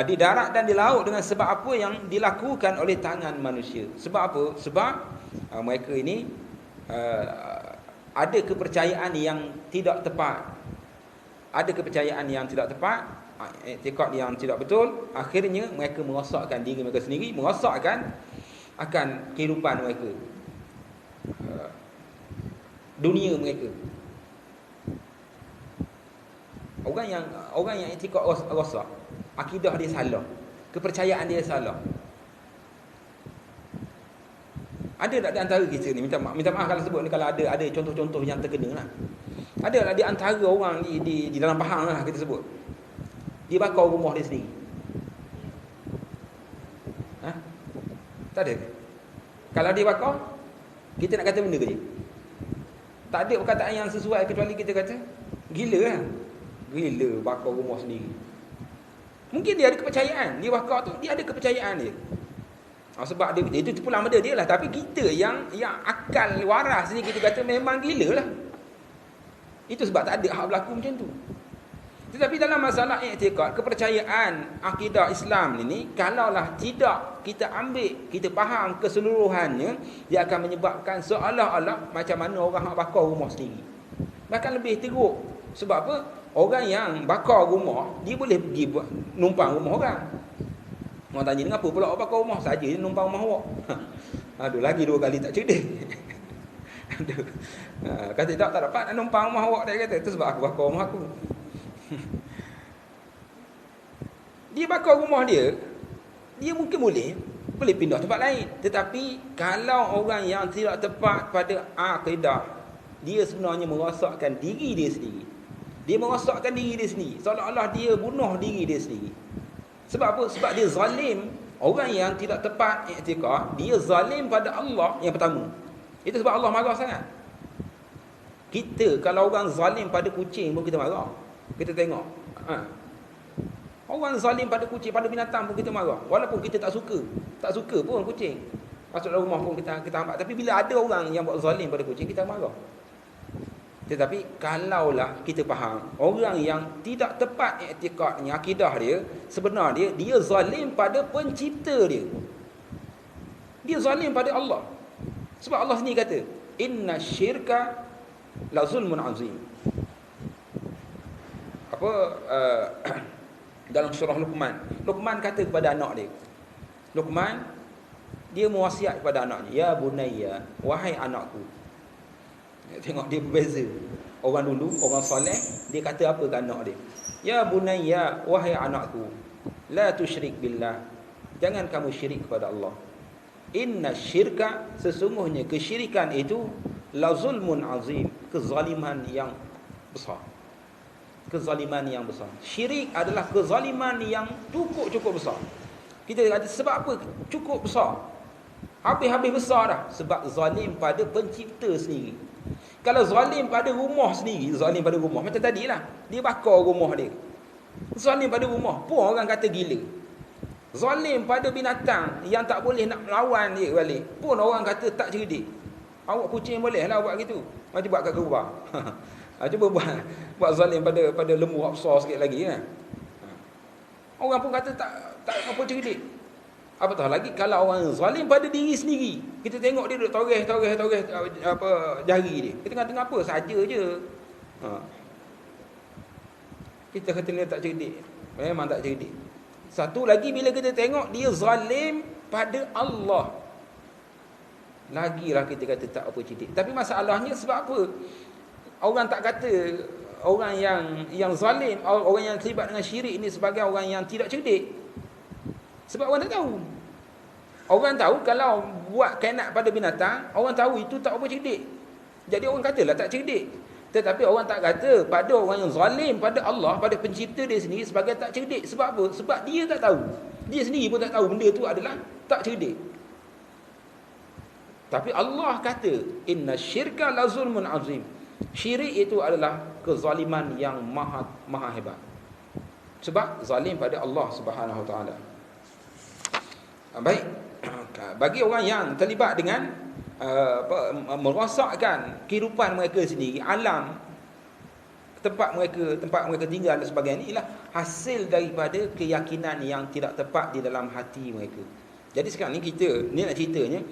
di darat dan di laut dengan sebab apa yang dilakukan oleh tangan manusia. Sebab apa? Sebab mereka ini ada kepercayaan yang tidak tepat. Ada kepercayaan yang tidak tepat, i'tikad yang tidak betul, akhirnya mereka merosakkan diri mereka sendiri, merosakkan akan kehidupan mereka, dunia mereka. Orang yang i'tikad rosak, akidah dia salah, kepercayaan dia salah. Ada tak di antara kita ni, minta maaf kalau sebut ni, kalau ada contoh-contoh yang terkena lah. Adalah di antara orang di dalam Pahang lah kita sebut. Dia bakar rumah dia sendiri. Ha? Tak ada. Kalau dia bakar, kita nak kata benda ke dia? Tak ada perkataan yang sesuai kecuali kita kata gila lah. Gila bakar rumah sendiri. Mungkin dia ada kepercayaan. Dia bakar tu dia ada kepercayaan dia. Sebab dia itu pula benda dia lah. Tapi kita yang akal waras ni kita kata memang gila lah. Itu sebab tak ada hak berlaku macam tu. Tetapi dalam masalah i'tikad, kepercayaan akidah Islam ini, kalaulah tidak kita ambil, kita faham keseluruhannya, dia akan menyebabkan seolah-olah macam mana orang hak bakar rumah sendiri. Bahkan lebih teruk. Sebab apa? Orang yang bakar rumah, dia boleh pergi numpang rumah orang. Orang tanya, kenapa pula awak bakar rumah? Saja dia numpang rumah awak. Aduh, lagi 2 kali tak cerdik. Aduh. Kata tak dapat nak numpang rumah awak, dia kata. Itu sebab aku bakar rumah aku. Dia bakar rumah dia mungkin boleh pindah tempat lain. Tetapi kalau orang yang tidak tepat pada akidah, dia sebenarnya merosakkan diri dia sendiri. Dia merosakkan diri dia sendiri, seolah-olah dia bunuh diri dia sendiri. Sebab apa? Sebab dia zalim. Orang yang tidak tepat i'tikad, dia zalim pada Allah yang pertama. Itu sebab Allah marah sangat. Kita kalau orang zalim pada kucing pun kita marah. Kita tengok. Orang zalim pada kucing, pada binatang pun kita marah. Walaupun kita tak suka. Tak suka pun kucing. Masuk dalam rumah pun kita hambat. Tapi bila ada orang yang buat zalim pada kucing, kita marah. Tetapi kalaulah kita faham, orang yang tidak tepat i'tikadnya, akidah dia, sebenarnya dia zalim pada pencipta dia. Dia zalim pada Allah. Sebab Allah sendiri kata, inna syirka la zulmun azim. Dalam surah Luqman kata kepada anak dia. Luqman dia mewasiat kepada anaknya, ya bunayya, wahai anakku. Tengok dia berbeza. Orang dulu, orang soleh, dia kata apa ke anak dia? Ya bunayya, wahai anakku, la tusyrik billah. Jangan kamu syirik kepada Allah. Inna syirka, sesungguhnya kesyirikan itu la zulmun azim, kezaliman yang besar. Kezaliman yang besar. Syirik adalah kezaliman yang cukup besar. Kita kata sebab apa? Cukup besar. Habis-habis besar dah. Sebab zalim pada pencipta sendiri. Kalau zalim pada rumah sendiri, zalim pada rumah macam tadilah, dia bakar rumah dia. Zalim pada rumah pun orang kata gila. Zalim pada binatang yang tak boleh nak melawan dia balik, pun orang kata tak cerdik. Awak kucing bolehlah buat gitu. Macam buat kat kerubah. Cuba buat zalim pada lembu besar sikit lagi kan. Orang pun kata tak apa cerdik. Apatah lagi kalau orang zalim pada diri sendiri. Kita tengok dia duduk toreh jari dia. Kita kata apa saja je. Kita kata dia tak cerdik. Memang tak cerdik. Satu lagi bila kita tengok dia zalim pada Allah. Lagilah kita kata tak apa cerdik. Tapi masalahnya sebab apa? Orang tak kata orang yang zalim, orang yang terlibat dengan syirik ini sebagai orang yang tidak cerdik. Sebab orang tak tahu. Orang tahu kalau buat kainat pada binatang, orang tahu itu tak apa cerdik. Jadi orang katalah tak cerdik. Tetapi orang tak kata pada orang yang zalim pada Allah, pada pencipta dia sendiri sebagai tak cerdik. Sebab apa? Sebab dia tak tahu. Dia sendiri pun tak tahu benda itu adalah tak cerdik. Tapi Allah kata, inna syirka la zulmun azim. Syirik itu adalah kezaliman yang maha hebat. Sebab zalim pada Allah Subhanahu Wa Taala. Baik, bagi orang yang terlibat dengan merosakkan kehidupan mereka sendiri, alam tempat mereka tinggal dan sebagainya, ialah hasil daripada keyakinan yang tidak tepat di dalam hati mereka. Jadi sekarang ni kita ni nak ceritanya,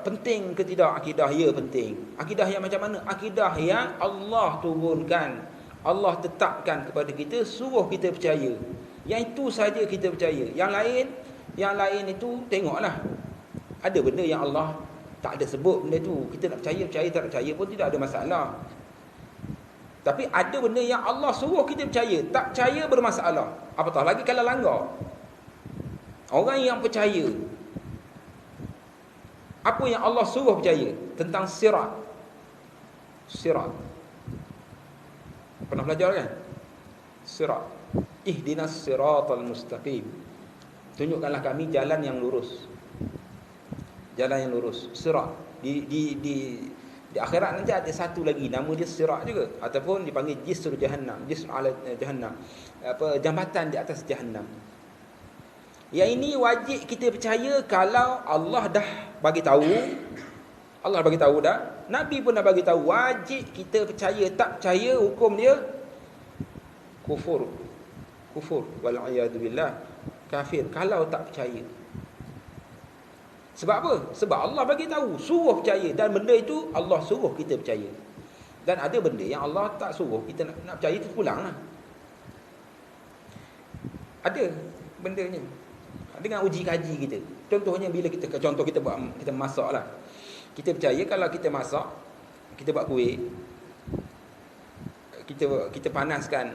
penting ke tidak akidah? Ya, penting. Akidah yang macam mana? Akidah yang Allah turunkan, Allah tetapkan kepada kita, suruh kita percaya. Yang itu saja kita percaya. Yang lain itu tengoklah. Ada benda yang Allah tak ada sebut benda tu. Kita nak percaya, tak percaya pun tidak ada masalah. Tapi ada benda yang Allah suruh kita percaya, tak percaya bermasalah. Apatah lagi kalau langgar. Orang yang percaya apa yang Allah suruh percaya tentang sirat. Pernah belajar kan? Sirat. Ihdinas siratal mustaqim. Tunjukkanlah kami jalan yang lurus. Jalan yang lurus. Sirat. Di akhirat nanti ada satu lagi nama dia sirat juga, ataupun dipanggil jisr jahannam, jisr ala jahannam. Jambatan di atas jahannam. Yang ini wajib kita percaya kalau Allah dah bagi tahu. Allah bagi tahu dah, Nabi pun dah bagi tahu, wajib kita percaya. Tak percaya hukum dia kufur. Kufur wal a'yadu billah, kafir kalau tak percaya. Sebab apa? Sebab Allah bagi tahu, suruh percaya, dan benda itu Allah suruh kita percaya. Dan ada benda yang Allah tak suruh kita nak percaya, itu pulanglah. Ada bendanya dengan uji kaji kita. Contohnya bila kita masak lah. Kita percaya kalau kita masak, kita buat kuih, kita panaskan,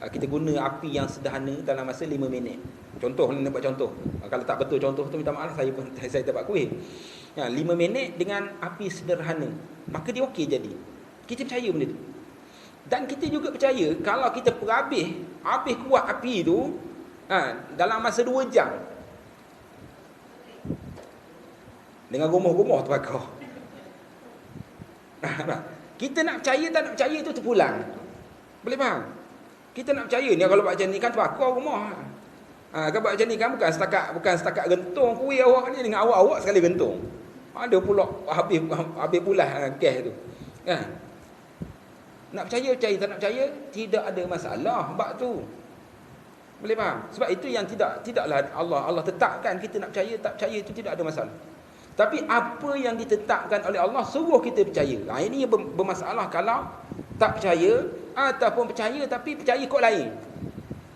kita guna api yang sederhana dalam masa 5 minit. Contoh, nak buat contoh. Kalau tak betul contoh tu, minta maaf, saya tak buat kuih. 5 minit dengan api sederhana, maka dia okey jadi. Kita percaya benda tu. Dan kita juga percaya kalau kita habis kuat api tu, dalam masa 2 jam, dengan gomoh-gomoh terbakar. Kita nak percaya tak nak percaya tu terpulang. Boleh faham? Kita nak percaya ni, kalau buat macam ni kan terbakar rumah. Kalau buat macam ni kan bukan setakat gentung kuih awak ni, dengan awak sekali gentung. Ada pula habis pulas gas tu. Nak percaya, tak nak percaya, tidak ada masalah bab tu. Boleh faham? Sebab itu yang tidaklah Allah tetapkan kita nak percaya tak percaya, itu tidak ada masalah. Tapi apa yang ditetapkan oleh Allah suruh kita percaya. Ini yang bermasalah kalau tak percaya, ataupun percaya tapi percaya kod lain.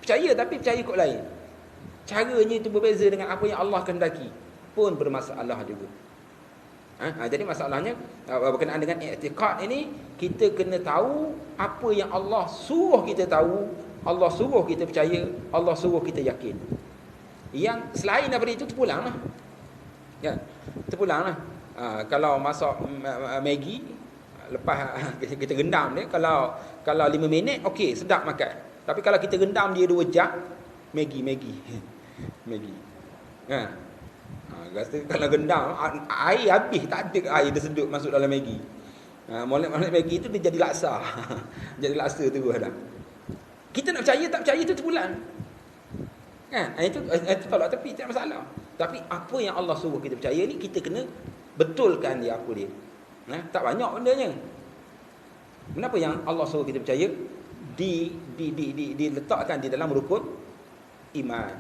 Percaya tapi percaya kod lain. Caranya itu berbeza dengan apa yang Allah kehendaki, pun bermasalah juga. Jadi masalahnya berkenaan dengan i'tiqad ini, kita kena tahu apa yang Allah suruh kita tahu, Allah suruh kita percaya, Allah suruh kita yakin. Yang selain daripada itu terpulanglah. Terpulanglah. Kalau masak Maggi, lepas kita rendam dia, kalau 5 minit okey, sedap makan. Tapi kalau kita rendam dia 2 jam, Maggi. Rasa kalau rendam air habis, tak ada air dia sedut masuk dalam Maggi. Molek Maggi tu dia jadi laksa. Jadi laksa tu dah. Kita nak percaya tak percaya tu terpulang. Itu tolak tepi, tak masalah. Tapi apa yang Allah suruh kita percaya ni, kita kena betulkan dia apa dia. Tak banyak bendanya. Kenapa yang Allah suruh kita percaya diletakkan di dalam rukun iman.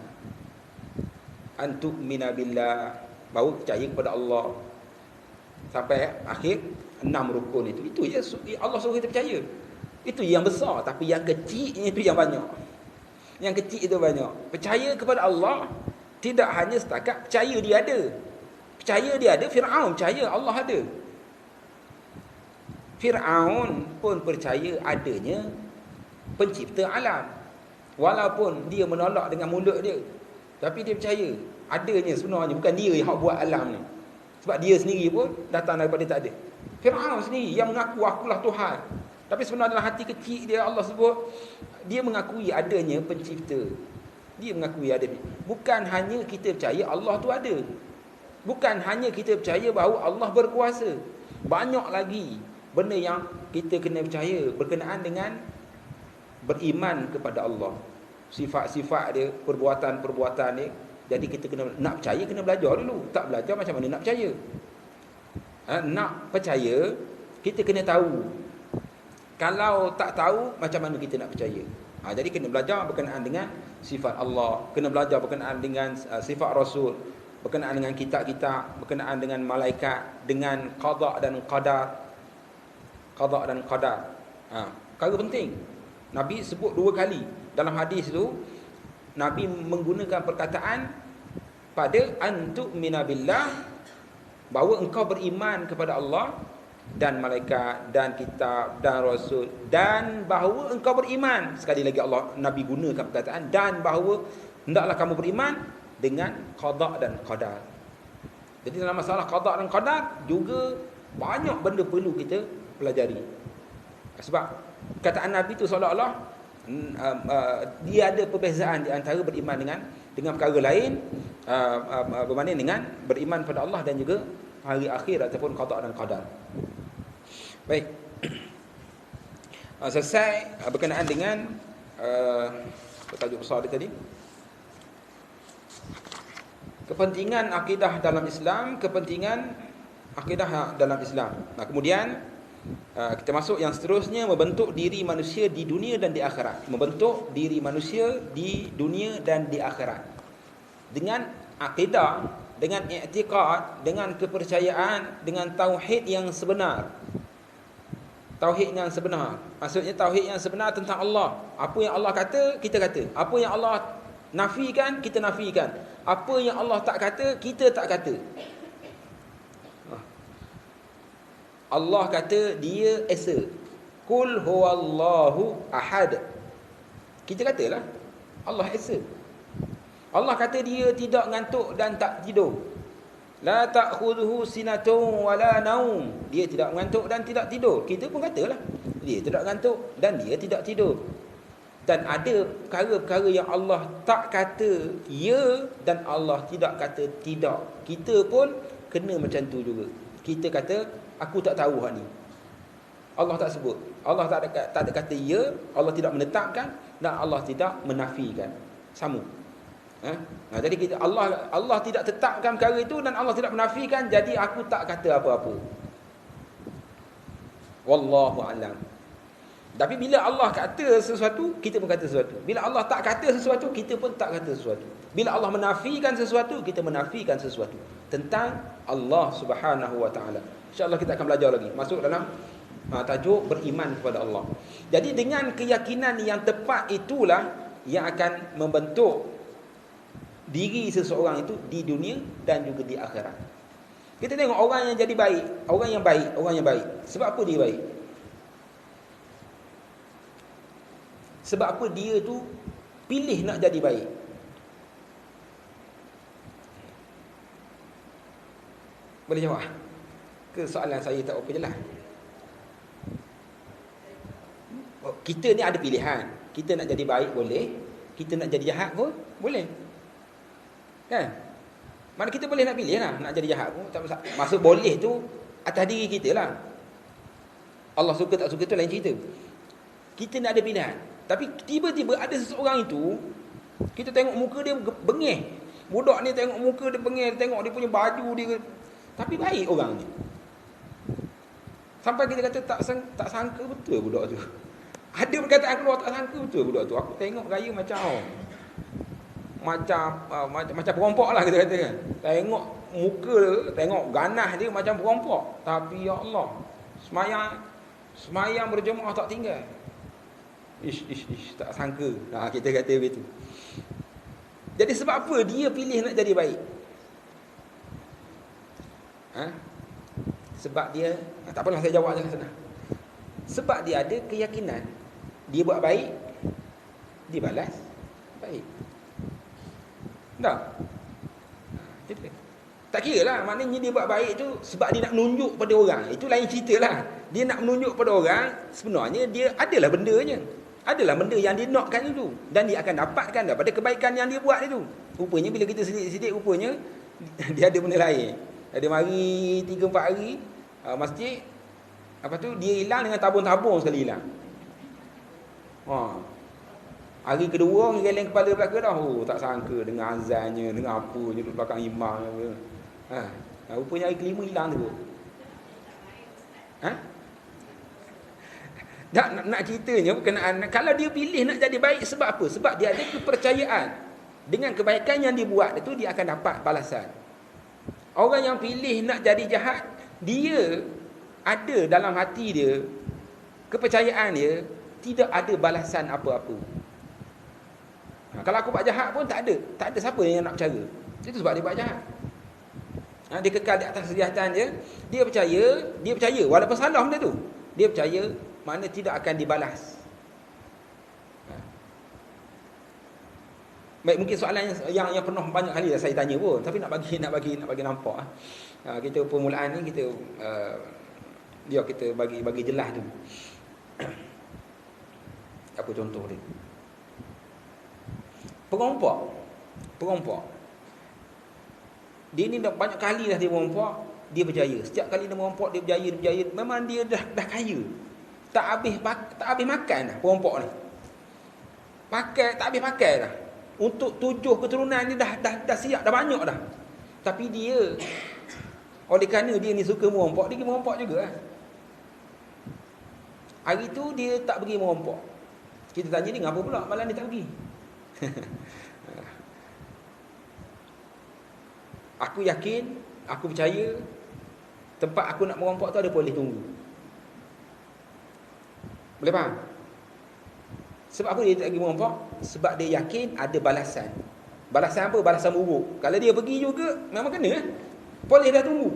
Antu'mina billah, baru percaya kepada Allah. Sampai akhir 6 rukun itu. Itu je Allah suruh kita percaya. Itu yang besar, tapi yang kecil itu yang banyak. Yang kecil itu banyak. Percaya kepada Allah tidak hanya setakat percaya dia ada. Percaya dia ada, Fir'aun percaya Allah ada. Fir'aun pun percaya adanya pencipta alam. Walaupun dia menolak dengan mulut dia, tapi dia percaya adanya sebenarnya, bukan dia yang buat alam ni. Sebab dia sendiri pun datang daripada tak ada. Fir'aun sendiri yang mengaku akulah Tuhan, tapi sebenarnya dalam hati kecil dia, Allah sebut, dia mengakui adanya pencipta. Dia mengakui ada. Bukan hanya kita percaya Allah tu ada. Bukan hanya kita percaya bahawa Allah berkuasa. Banyak lagi benda yang kita kena percaya berkenaan dengan beriman kepada Allah. Sifat-sifat dia, perbuatan-perbuatan dia. Jadi kita kena nak percaya, kena belajar dulu. Tak belajar macam mana nak percaya? Nak percaya, kita kena tahu. Kalau tak tahu, macam mana kita nak percaya? Jadi kena belajar berkenaan dengan sifat Allah, kena belajar berkenaan dengan sifat Rasul, berkenaan dengan kitab-kitab, berkenaan dengan malaikat, dengan qada dan qadar. Qada dan qadar. Perkara penting. Nabi sebut 2 kali dalam hadis tu. Nabi menggunakan perkataan pada antu'mina billah, bahawa engkau beriman kepada Allah dan malaikat dan kitab dan rasul, dan bahawa engkau beriman, sekali lagi Nabi gunakan perkataan, dan bahawa hendaklah kamu beriman dengan qada dan qadar. Jadi dalam masalah qada dan qadar juga banyak benda perlu kita pelajari. Sebab Kataan Nabi tu seolah-olah dia ada perbezaan di antara beriman dengan perkara lain berbanding dengan beriman pada Allah dan juga hari akhir ataupun qada dan qadar. Baik. Selesai berkenaan dengan tajuk besar tadi. Kepentingan akidah dalam Islam, kepentingan akidah dalam Islam. Nah, kemudian kita masuk yang seterusnya, membentuk diri manusia di dunia dan di akhirat. Membentuk diri manusia di dunia dan di akhirat. Dengan akidah, dengan i'tiqad, dengan kepercayaan, dengan tauhid yang sebenar. Tauhid yang sebenar. Maksudnya tauhid yang sebenar tentang Allah. Apa yang Allah kata, kita kata. Apa yang Allah nafikan, kita nafikan. Apa yang Allah tak kata, kita tak kata. Allah kata dia esa. Qul huwallahu ahad. Kita katalah Allah esa. Allah kata dia tidak ngantuk dan tak tidur. La ta'khudhuhu sinatun wala naum. Dia tidak mengantuk dan tidak tidur. Kita pun katalah dia tidak ngantuk dan dia tidak tidur. Dan ada perkara-perkara yang Allah tak kata ya dan Allah tidak kata tidak. Kita pun kena macam tu juga. Kita kata aku tak tahu hak ni. Allah tak sebut. Allah tak ada kata ya, Allah tidak menetapkan dan Allah tidak menafikan. Sama. Nah, jadi kita Allah tidak tetapkan perkara itu dan Allah tidak menafikan, jadi aku tak kata apa-apa. Wallahu a'lam. Tapi bila Allah kata sesuatu, kita pun kata sesuatu. Bila Allah tak kata sesuatu, kita pun tak kata sesuatu. Bila Allah menafikan sesuatu, kita menafikan sesuatu tentang Allah Subhanahu wa taala. InsyaAllah kita akan belajar lagi. Masuk dalam tajuk beriman kepada Allah. Jadi dengan keyakinan yang tepat itulah yang akan membentuk diri seseorang itu di dunia dan juga di akhirat. Kita tengok orang yang jadi baik, orang yang baik. Sebab apa dia baik? Sebab apa dia tu pilih nak jadi baik? Boleh jawab? Ke soalan saya tak apa jelas? Kita ni ada pilihan. Kita nak jadi baik boleh, kita nak jadi jahat pun boleh. Kan? Mana kita boleh nak pilih lah. Nak jadi jahat pun tak masalah. Maksud boleh tu atas diri kita lah. Allah suka tak suka tu lain cerita. Kita nak ada pilihan. Tapi tiba-tiba ada seseorang itu, kita tengok muka dia bengih. Budak ni tengok muka dia bengih, tengok dia punya baju dia, tapi baik orang ni. Sampai kita kata tak sangka betul budak tu. Ada perkataan keluar tak sangka betul budak tu. Aku tengok gaya macam perompok lah kita kata kan. Tengok muka dia, tengok ganas dia macam perompok. Tapi ya Allah, semayang berjemaah tak tinggal. Ish, tak sangka. Kita kata begitu. Jadi sebab apa dia pilih nak jadi baik? Sebab dia, tak apalah saya jawab je sana. Sebab dia ada keyakinan, dia buat baik, dibalas baik. Tak? Tak kira lah, maknanya dia buat baik tu sebab dia nak menunjuk pada orang. Itu lain cerita lah. Dia nak menunjuk pada orang, sebenarnya dia adalah bendanya. Adalah benda yang dia nakkan itu. Dan dia akan dapatkan daripada kebaikan yang dia buat itu. Rupanya bila kita sidik-sidik, rupanya dia ada benda lain. Dia mari 3-4 hari masjid, apa tu dia hilang dengan tabung-tabung sekali hilang. Hari kedua orang geleng kepala belaka dah. Tak sangka dengan azannya, dengan apanya duduk belakang imam. Rupanya hari kelima hilang tu. Nak ceritanya berkenaan, kalau dia pilih nak jadi baik sebab apa? Sebab dia ada kepercayaan dengan kebaikan yang dia buat itu dia akan dapat balasan. Orang yang pilih nak jadi jahat, dia ada dalam hati dia kepercayaan dia tidak ada balasan apa-apa. Kalau aku buat jahat pun tak ada siapa yang nak percaya. Itu sebab dia buat jahat. Dia kekal di atas kejahatan dia. Dia percaya walaupun salah benda tu. Dia percaya mana tidak akan dibalas. Baik, mungkin soalan yang pernah banyak kali dah saya tanya pun, tapi nak bagi nampak. Kita permulaan ni kita bagi jelas tu. Apa contoh dia? Perompak. Dia ni dah banyak kali dah dia merompak, dia berjaya. Setiap kali dia merompak dia berjaya. Memang dia dah kaya. Tak habis makan dah perompak ni. Tak habis pakai dah. Untuk 7 keturunan ni dah siap, dah banyak dah. Tapi dia, oleh kerana dia ni suka merompak, dia pergi merompak juga lah. Hari tu dia tak pergi merompak. Kita tanya dia, ngapa pula malam dia tak pergi? Aku yakin, aku percaya, tempat aku nak merompak tu ada polis tunggu. Boleh faham? Sebab apa dia tak pergi merompak? Sebab dia yakin ada balasan. Balasan apa? Balasan buruk. Kalau dia pergi juga, memang kena. Polis dah tunggu.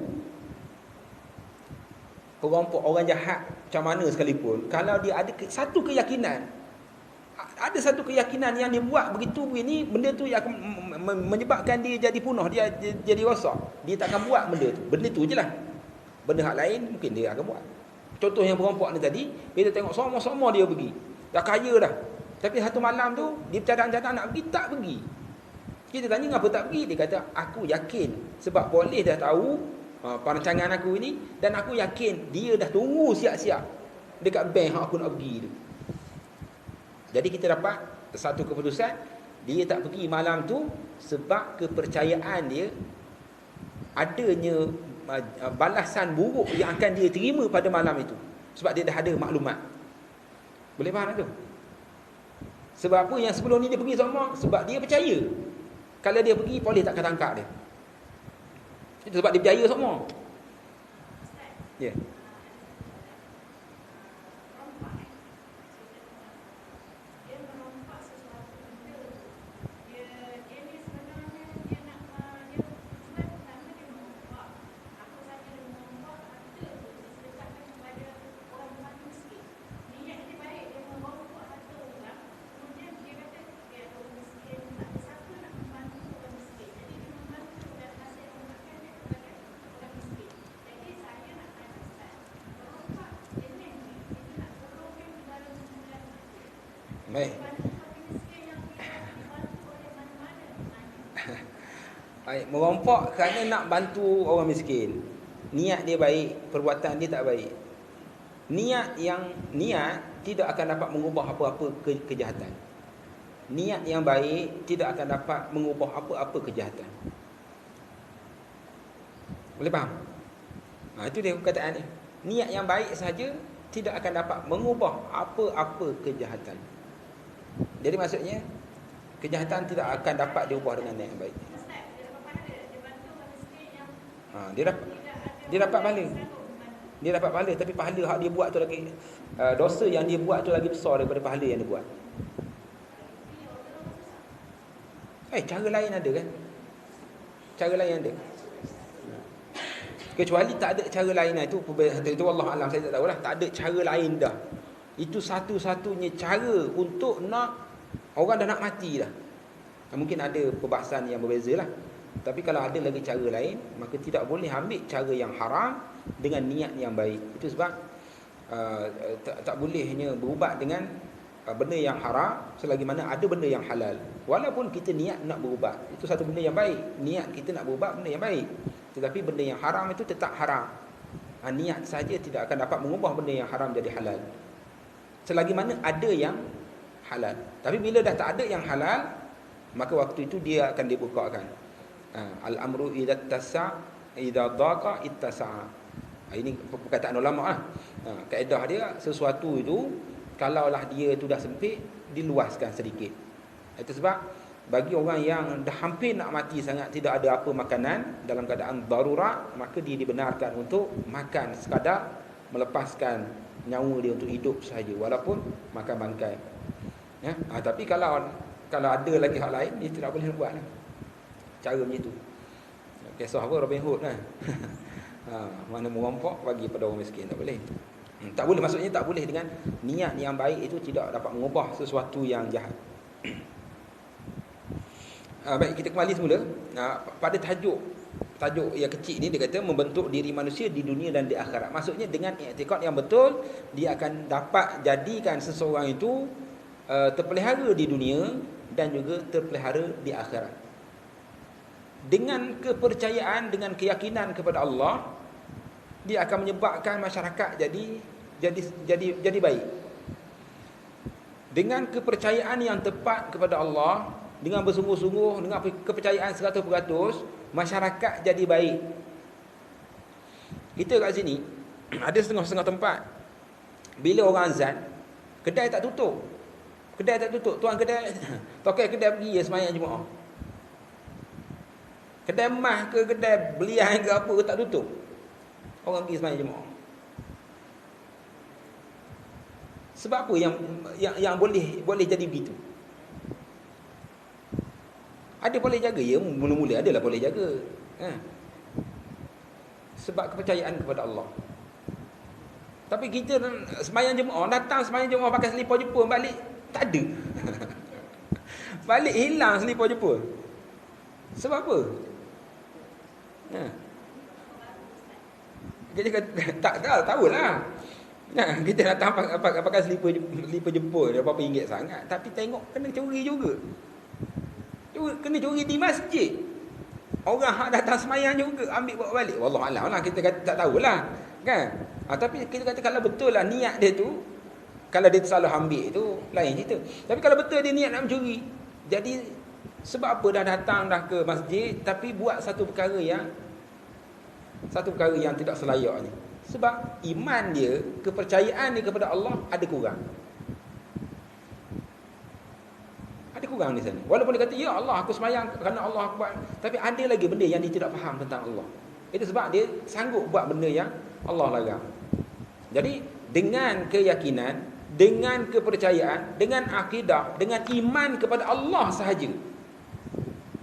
Perampok, orang jahat macam mana sekalipun, kalau dia ada satu keyakinan, yang dia buat begitu begini, benda tu yang akan menyebabkan dia jadi punah, dia jadi rosak, dia tak akan buat benda tu je lah. Benda hak lain mungkin dia akan buat. Contoh yang perampok ni tadi, kita tengok semua dia pergi, dah kaya dah, tapi satu malam tu dia bercadang-cadang nak pergi, tak pergi. Kita tanya, ngapa tak pergi? Dia kata, aku yakin sebab polis dah tahu perancangan aku ini, dan aku yakin dia dah tunggu siap-siap dekat bank aku nak pergi tu. Jadi kita dapat satu keputusan, dia tak pergi malam tu sebab kepercayaan dia adanya balasan buruk yang akan dia terima pada malam itu. Sebab dia dah ada maklumat. Boleh faham tak tu? Sebab apa yang sebelum ni dia pergi semua? Sebab dia percaya kalau dia pergi, polis tak akan tangkap dia. Itu sebab dia berjaya semua. Ya. Yeah. Baik, merompak kerana nak bantu orang miskin. Niat dia baik, perbuatan dia tak baik. Niat tidak akan dapat mengubah apa-apa kejahatan. Niat yang baik tidak akan dapat mengubah apa-apa kejahatan. Boleh faham? Itu dia perkataan dia. Niat yang baik saja tidak akan dapat mengubah apa-apa kejahatan. Jadi maksudnya, kejahatan tidak akan dapat diubah dengan niat yang baik. Dia dapat pahala. Dia dapat pahala, tapi pahala hak dia buat tu lagi, dosa yang dia buat tu lagi besar daripada pahala yang dia buat. Cara lain ada kan? Cara lain ada. Kecuali tak ada cara lain itu wallah alam, saya tak tahulah. Tak ada cara lain dah. Itu satu-satunya cara untuk nak orang dah nak mati dah. Mungkin ada perbahasan yang berbeza lah. Tapi kalau ada lagi cara lain, maka tidak boleh ambil cara yang haram dengan niat yang baik. Itu sebab tak bolehnya berubat dengan benda yang haram selagi mana ada benda yang halal. Walaupun kita niat nak berubat, itu satu benda yang baik. Niat kita nak berubat benda yang baik. Tetapi benda yang haram itu tetap haram. Niat saja tidak akan dapat mengubah benda yang haram jadi halal, selagi mana ada yang halal. Tapi bila dah tak ada yang halal, maka waktu itu dia akan dibukakan. Al-amru idza daqa ittasa'a. Ini perkataan ulama lah. Kaedah dia, sesuatu itu kalaulah dia itu dah sempit, diluaskan sedikit. Itu sebab bagi orang yang dah hampir nak mati sangat, tidak ada apa makanan, dalam keadaan darurat, maka dia dibenarkan untuk makan sekadar melepaskan nyawa dia untuk hidup sahaja, walaupun makan bangkai. Tapi kalau ada lagi hal lain, dia tidak boleh buat lah. Cara macam itu. Kisah apa Robin Hood kan? Mana merompak bagi pada orang miskin, tak boleh. Tak boleh, maksudnya tak boleh dengan niat yang baik itu tidak dapat mengubah sesuatu yang jahat. Baik, kita kembali semula pada tajuk yang kecil ni. Dia kata membentuk diri manusia di dunia dan di akhirat. Maksudnya dengan i'tikad yang betul, dia akan dapat jadikan seseorang itu terpelihara di dunia dan juga terpelihara di akhirat. Dengan kepercayaan, dengan keyakinan kepada Allah, dia akan menyebabkan masyarakat jadi baik. Dengan kepercayaan yang tepat kepada Allah, dengan bersungguh-sungguh, dengan kepercayaan 100%, masyarakat jadi baik. Kita kat sini ada setengah-setengah tempat, bila orang azan, kedai tak tutup. Tuan kedai, tokai kedai pergi ya sembahyang Jumaat. Kedai emas ke kedai belian ke apa tak tutup. Orang pergi sembahyang Jumaat. Sebab apa yang boleh jadi begitu? Ada boleh jaga ya, mula-mula adalah boleh jaga. Sebab kepercayaan kepada Allah. Tapi kita sembahyang Jumaat, datang sembahyang Jumaat pakai selipar Jepun, balik tak ada. Balik hilang selipar Jepun. Sebab apa? Kita tak tahulah. Kita datang pakai selipar Jepun, berapa ringgit sangat, tapi tengok kena curi juga. Kena curi di masjid. Orang hak datang semayang juga ambil bawa balik. Wallahualam lah, kita kata tak tahulah, kan? Tapi kita kata kalau betul lah niat dia tu, kalau dia tersalah ambil tu lain cerita. Tapi kalau betul dia niat nak mencuri, jadi sebab apa dah datang dah ke masjid tapi buat satu perkara yang tidak selayaknya. Sebab iman dia, kepercayaan dia kepada Allah ada kurang. Ada kurang di sana. Walaupun dia kata, ya Allah aku semayang kerana Allah aku buat, tapi ada lagi benda yang dia tidak faham tentang Allah. Itu sebab dia sanggup buat benda yang Allah larang. Jadi dengan keyakinan, dengan kepercayaan, dengan akidah, dengan iman kepada Allah sahaja.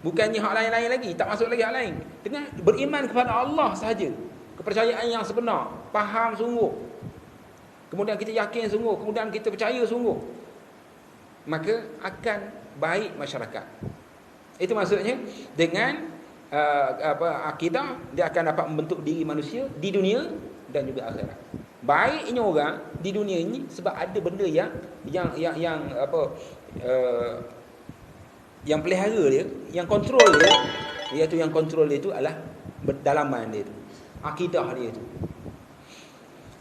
Bukannya hak lain-lain lagi, tak masuk lagi hak lain. Dengan beriman kepada Allah sahaja. Kepercayaan yang sebenar, faham sungguh. Kemudian kita yakin sungguh, kemudian kita percaya sungguh. Maka akan baik masyarakat. Itu maksudnya dengan akidah dia akan dapat membentuk diri manusia di dunia dan juga akhirat. Baiknya orang di dunia ini sebab ada benda yang pelihara dia, yang kontrol dia, iaitu yang kontrol dia itu adalah berdalaman dia itu, akidah dia itu.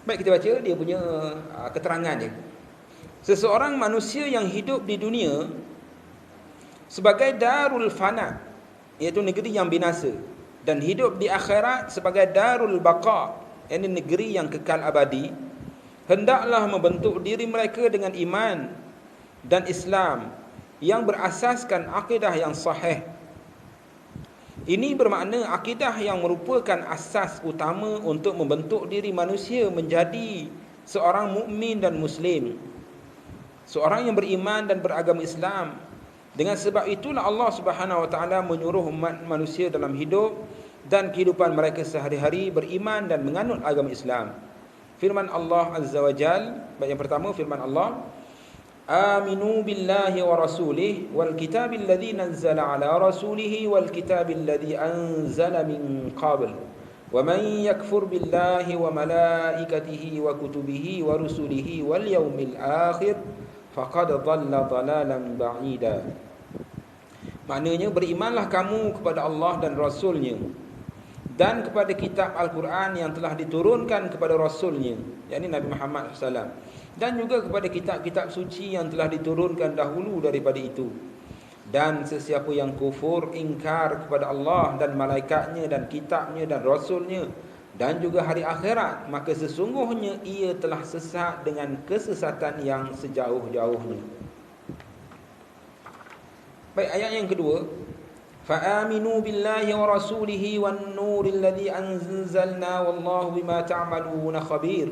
Baik, kita baca dia punya keterangan dia. Seseorang manusia yang hidup di dunia sebagai darul fana, iaitu negeri yang binasa, dan hidup di akhirat sebagai darul baqa, iaitu negeri yang kekal abadi, hendaklah membentuk diri mereka dengan iman dan Islam yang berasaskan akidah yang sahih. Ini bermakna akidah yang merupakan asas utama untuk membentuk diri manusia menjadi seorang mukmin dan muslim, seorang yang beriman dan beragama Islam. Dengan sebab itulah Allah Subhanahu wa taala menyuruh umat manusia dalam hidup dan kehidupan mereka sehari-hari beriman dan menganut agama Islam. Firman Allah Azza wa Jal, yang pertama firman Allah, Aminu billahi wa rasulih wal kitabil ladzi nazzala ala rasulihi wal kitabil ladzi anzala min qabl wa man yakfur billahi wa malaikatihi wa kutubihi wa rusulihi wal yawmil akhir faqad dhalla dhalalan ba'ida. Maknanya, berimanlah kamu kepada Allah dan Rasulnya, dan kepada kitab Al-Quran yang telah diturunkan kepada Rasulnya, yakni Nabi Muhammad SAW, dan juga kepada kitab-kitab suci yang telah diturunkan dahulu daripada itu. Dan sesiapa yang kufur, ingkar kepada Allah dan malaikatnya dan kitabnya dan Rasulnya dan juga hari akhirat, maka sesungguhnya ia telah sesat dengan kesesatan yang sejauh-jauhnya. Baik, ayat yang kedua, fa'aminu billahi wa rasulihi wan nuril ladzi anzalna wallahu bima ta'maluna khabir.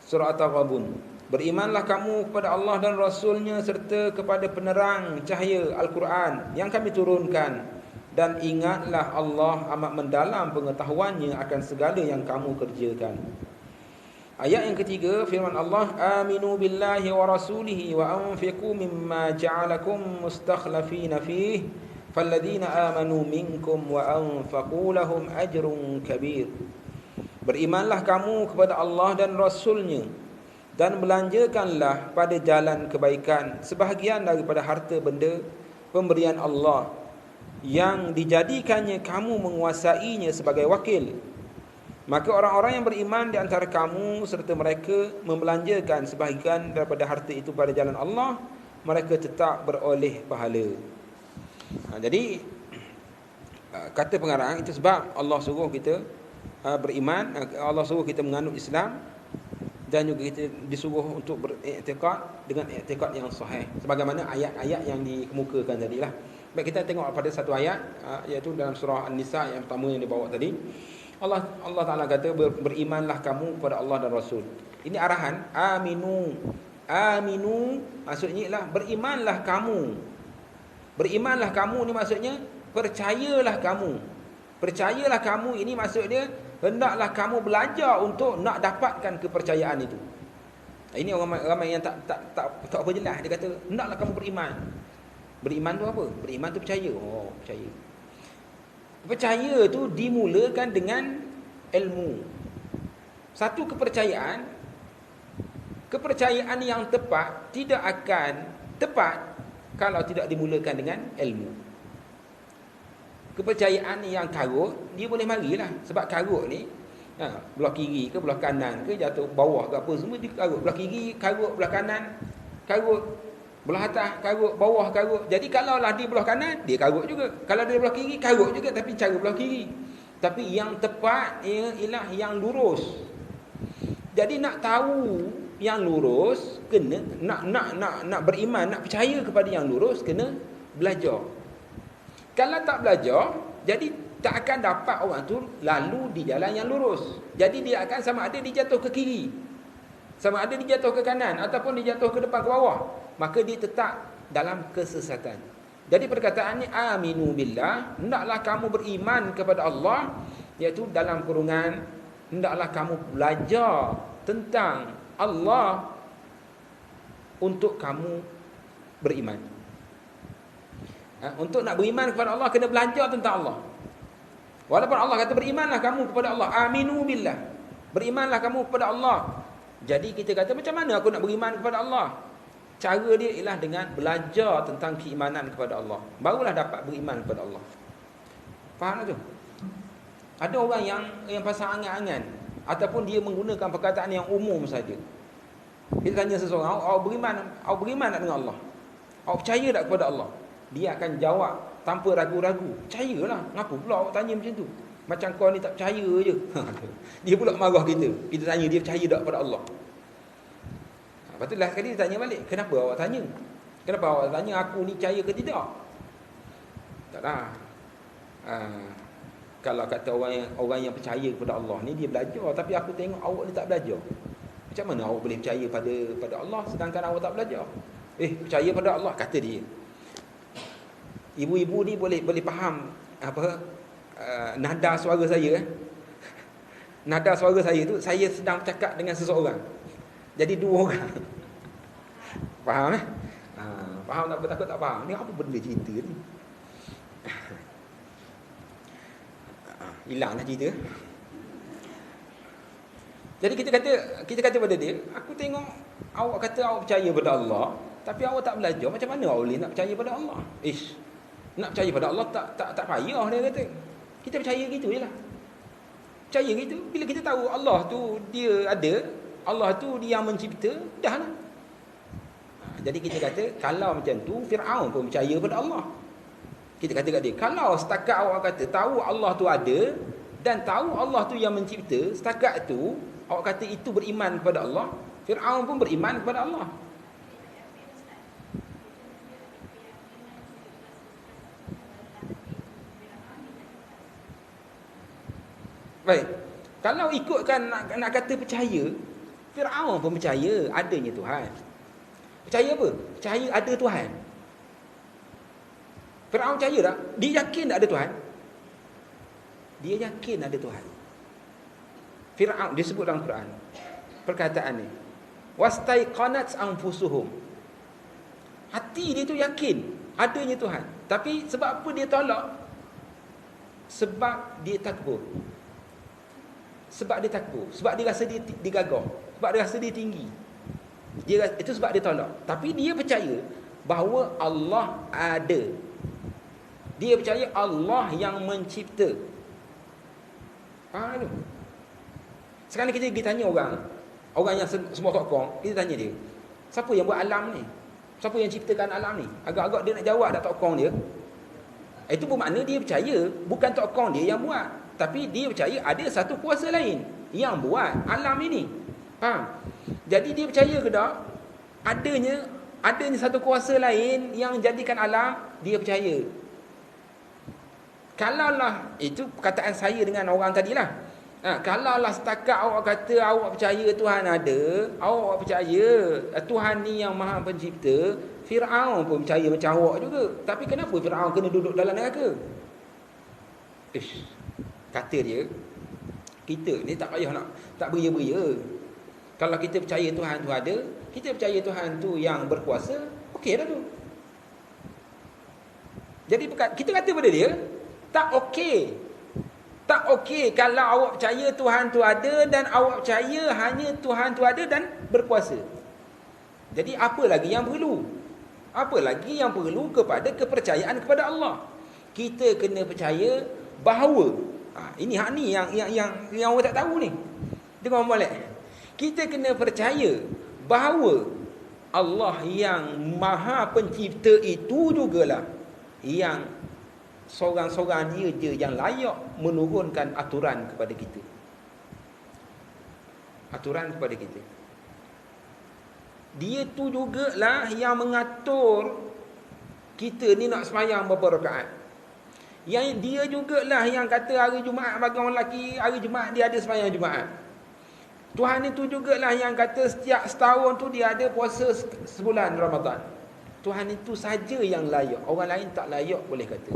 Surah At-Taghabun. Berimanlah kamu kepada Allah dan Rasulnya serta kepada penerang cahaya Al-Quran yang kami turunkan, dan ingatlah Allah amat mendalam pengetahuannya akan segala yang kamu kerjakan. Ayat yang ketiga, firman Allah, aminu billahi wa rasulihi wa anfiqu mimma ja'alakum mustakhlafina fihi falladhina amanu minkum wa anfaqu lahum ajrun kabir. Berimanlah kamu kepada Allah dan Rasulnya dan belanjakanlah pada jalan kebaikan sebahagian daripada harta benda pemberian Allah yang dijadikannya kamu menguasainya sebagai wakil. Maka orang-orang yang beriman di antara kamu serta mereka membelanjakan sebahagian daripada harta itu pada jalan Allah, mereka tetap beroleh pahala. Jadi kata pengarang itu sebab Allah suruh kita beriman, Allah suruh kita menganut Islam, dan juga kita disuruh untuk beriktikad dengan iktikad yang sahih sebagaimana ayat-ayat yang dikemukakan tadilah. Baik, kita tengok pada satu ayat iaitu dalam surah An-Nisa yang pertama yang dibawa tadi. Allah Taala kata berimanlah kamu kepada Allah dan Rasul. Ini arahan aminu. Aminu maksudnya ialah berimanlah kamu. Berimanlah kamu ni maksudnya percayalah kamu. Percayalah kamu ini maksudnya hendaklah kamu belajar untuk nak dapatkan kepercayaan itu. Ini orang ramai yang tak apa jelas. Dia kata hendaklah kamu beriman. Beriman tu apa? Beriman tu percaya. Oh, percaya. Percaya tu dimulakan dengan ilmu. Satu kepercayaan yang tepat tidak akan tepat kalau tidak dimulakan dengan ilmu. Kepercayaan yang karut, dia boleh marilah. Sebab karut ni, belah kiri ke belah kanan ke, jatuh bawah ke apa, semua dia karut. Belah kiri karut, belah kanan karut, belah atas karut, bawah karut. Jadi kalaulah dia belah kanan, dia karut juga. Kalau dia belah kiri, karut juga, tapi cara belah kiri. Tapi yang tepat ialah yang lurus. Jadi nak tahu yang lurus, kena nak beriman, nak percaya kepada yang lurus, kena belajar. Kalau tak belajar, jadi tak akan dapat orang tu lalu di jalan yang lurus. Jadi dia akan sama ada dia jatuh ke kiri, sama ada dia jatuh ke kanan, ataupun dia jatuh ke depan ke bawah. Maka dia tetap dalam kesesatan. Jadi perkataannya aminu billah, hendaklah kamu beriman kepada Allah, iaitu dalam kurungan hendaklah kamu belajar tentang Allah untuk kamu beriman. Untuk nak beriman kepada Allah, kena belajar tentang Allah. Walaupun Allah kata berimanlah kamu kepada Allah, aminu billah, berimanlah kamu kepada Allah. Jadi kita kata macam mana aku nak beriman kepada Allah? Cara dia ialah dengan belajar tentang keimanan kepada Allah, barulah dapat beriman kepada Allah. Faham tak tu? Ada orang yang pasang angan-angan, ataupun dia menggunakan perkataan yang umum saja. Kita tanya seseorang, awak beriman tak dengan Allah? Awak percaya tak kepada Allah? Dia akan jawab tanpa ragu-ragu, percayalah. Kenapa pula awak tanya macam tu? Macam kau ni tak percaya je. Dia pula marah kita. Kita tanya dia percaya tak kepada Allah. Lepas tu last kali dia tanya balik, kenapa awak tanya? Kenapa awak tanya aku ni percaya ke tidak? Taklah. Kalau kata orang yang percaya kepada Allah ni dia belajar, tapi aku tengok awak ni tak belajar. Macam mana awak boleh percaya pada Allah sedangkan awak tak belajar? Percaya pada Allah, kata dia. Ibu-ibu ni boleh faham apa nada suara saya. Nada suara saya tu, saya sedang bercakap dengan seseorang. Jadi dua orang. Faham faham tak? Takut tak faham. Ni apa benda cerita ni? Hilanglah cerita. Jadi kita kata pada dia, aku tengok awak kata awak percaya pada Allah, tapi awak tak belajar. Macam mana awak boleh nak percaya pada Allah? Nak percaya pada Allah tak payah, dia kata. Kita percaya gitu jelah. Percaya gitu. Bila kita tahu Allah tu dia ada, Allah tu dia yang mencipta, dah lah. Jadi kita kata kalau macam tu Firaun pun percaya pada Allah. Kita kata kat dia, kalau setakat awak kata tahu Allah tu ada dan tahu Allah tu yang mencipta, setakat tu awak kata itu beriman kepada Allah, Firaun pun beriman kepada Allah. Baik. Kalau ikutkan nak kata percaya, Firaun pun percaya adanya Tuhan. Percaya apa? Percaya ada Tuhan. Firaun percaya tak? Dia yakin tak ada Tuhan? Dia yakin ada Tuhan. Firaun disebut dalam Quran. Perkataan ni. Wastaiqanat anfusuhum. Hati dia tu yakin adanya Tuhan. Tapi sebab apa dia tolak? Sebab dia takbur. Sebab dia takbur. Sebab dia rasa dia gagah. Sebab dia rasa dia tinggi. Itu sebab dia tolak. Tapi dia percaya bahawa Allah ada. Dia percaya Allah yang mencipta. Tu. Sekarang kita pergi tanya orang yang semua tokong, kita tanya dia, siapa yang buat alam ni? Siapa yang ciptakan alam ni? Agak-agak dia nak jawab tak tokong dia. Itu bermakna dia percaya bukan tokong dia yang buat, tapi dia percaya ada satu kuasa lain yang buat alam ini. Faham? Jadi dia percaya ke tak? Adanya satu kuasa lain yang jadikan alam, dia percaya. Kalaulah, itu perkataan saya dengan orang tadilah. Kalaulah setakat awak kata awak percaya Tuhan ada, awak percaya Tuhan ni yang Maha Pencipta, Firaun pun percaya macam awak juga. Tapi kenapa Firaun kena duduk dalam neraka? Kata dia, kita ni tak payah nak tak beria-beria. Kalau kita percaya Tuhan tu ada, kita percaya Tuhan tu yang berkuasa, okey dah tu. Jadi kita kata pada dia, tak okey. Tak okey kalau awak percaya Tuhan tu ada dan awak percaya hanya Tuhan tu ada dan berkuasa. Jadi apa lagi yang perlu? Apa lagi yang perlu kepada kepercayaan kepada Allah? Kita kena percaya bahawa ini hak ni yang awak tak tahu ni. Dengar molek. Kita kena percaya bahawa Allah yang Maha Pencipta itu jugalah yang seorang-seorang dia je yang layak menurunkan aturan kepada kita. Aturan kepada kita. Dia tu jugalah yang mengatur kita ni nak sembahyang berapa rakaat. Yang dia jugalah yang kata hari Jumaat bagi orang lelaki, hari Jumaat dia ada sembahyang Jumaat. Tuhan itu jugalah yang kata setiap setahun tu dia ada puasa sebulan Ramadan. Tuhan itu saja yang layak, orang lain tak layak boleh kata.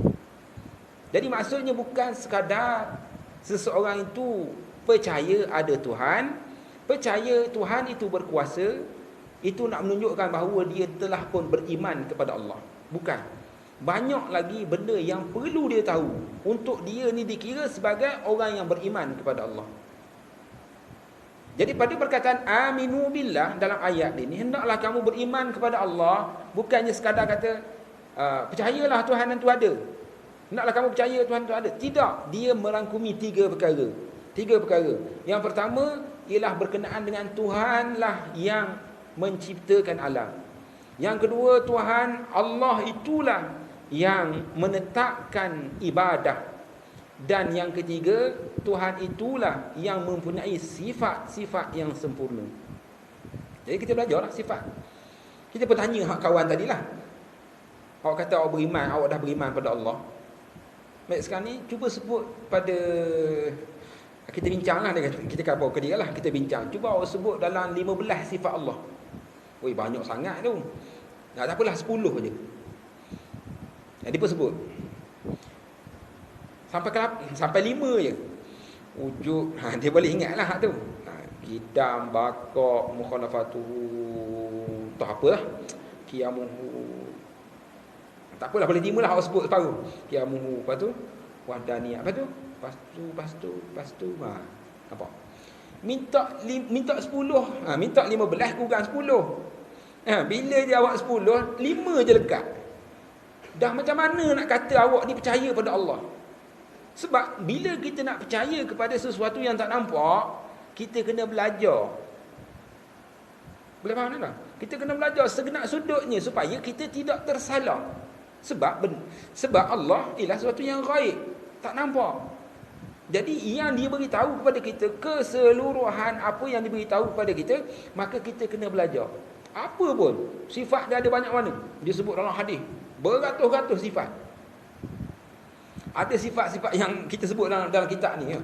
Jadi maksudnya bukan sekadar seseorang itu percaya ada Tuhan, percaya Tuhan itu berkuasa, itu nak menunjukkan bahawa dia telah pun beriman kepada Allah. Bukan. Banyak lagi benda yang perlu dia tahu untuk dia ni dikira sebagai orang yang beriman kepada Allah. Jadi pada perkataan aminu billah dalam ayat ini, hendaklah kamu beriman kepada Allah, bukannya sekadar kata percayalah Tuhan itu ada. Hendaklah kamu percaya Tuhan itu ada. Tidak, dia merangkumi tiga perkara. Yang pertama ialah berkenaan dengan Tuhanlah yang menciptakan alam. Yang kedua, Tuhan Allah itulah yang menetapkan ibadah. Dan yang ketiga, Tuhan itulah yang mempunyai sifat-sifat yang sempurna. Jadi kita belajarlah sifat. Kita bertanya hak kawan tadilah. Awak kata awak beriman, awak dah beriman pada Allah. Baik, sekarang ni cuba sebut pada, kita bincanglah dengan kita bawa ke dia lah, kita bincang. Cuba awak sebut dalam 15 sifat Allah. Oi, banyak sangat tu. Tak apalah 10 je. Dia pun sebut. Sampai 5 je. Wujud, dia boleh ingatlah tu. Qidam, baqa', mukhalafatuhu, tak apalah. Qiyamuhu. Tak apalah, boleh 5 lah awak sebut separuh. Qiyamuhu, lepas tu wahdaniyah, lepas tu nampak? Minta 10, minta 15 kurang 10. Bila dia awak 10, 5 je lekat. Dah macam mana nak kata awak ni percaya pada Allah? Sebab bila kita nak percaya kepada sesuatu yang tak nampak, kita kena belajar. Boleh faham tak? Kita kena belajar segenap sudutnya supaya kita tidak tersalah. Sebab Allah ialah sesuatu yang gaib, tak nampak. Jadi yang dia beritahu kepada kita, keseluruhan apa yang diberitahu kepada kita, maka kita kena belajar. Apa pun sifat dia ada banyak mana. Dia sebut dalam hadis beratus-ratus sifat. Ada sifat-sifat yang kita sebut dalam kitab ni,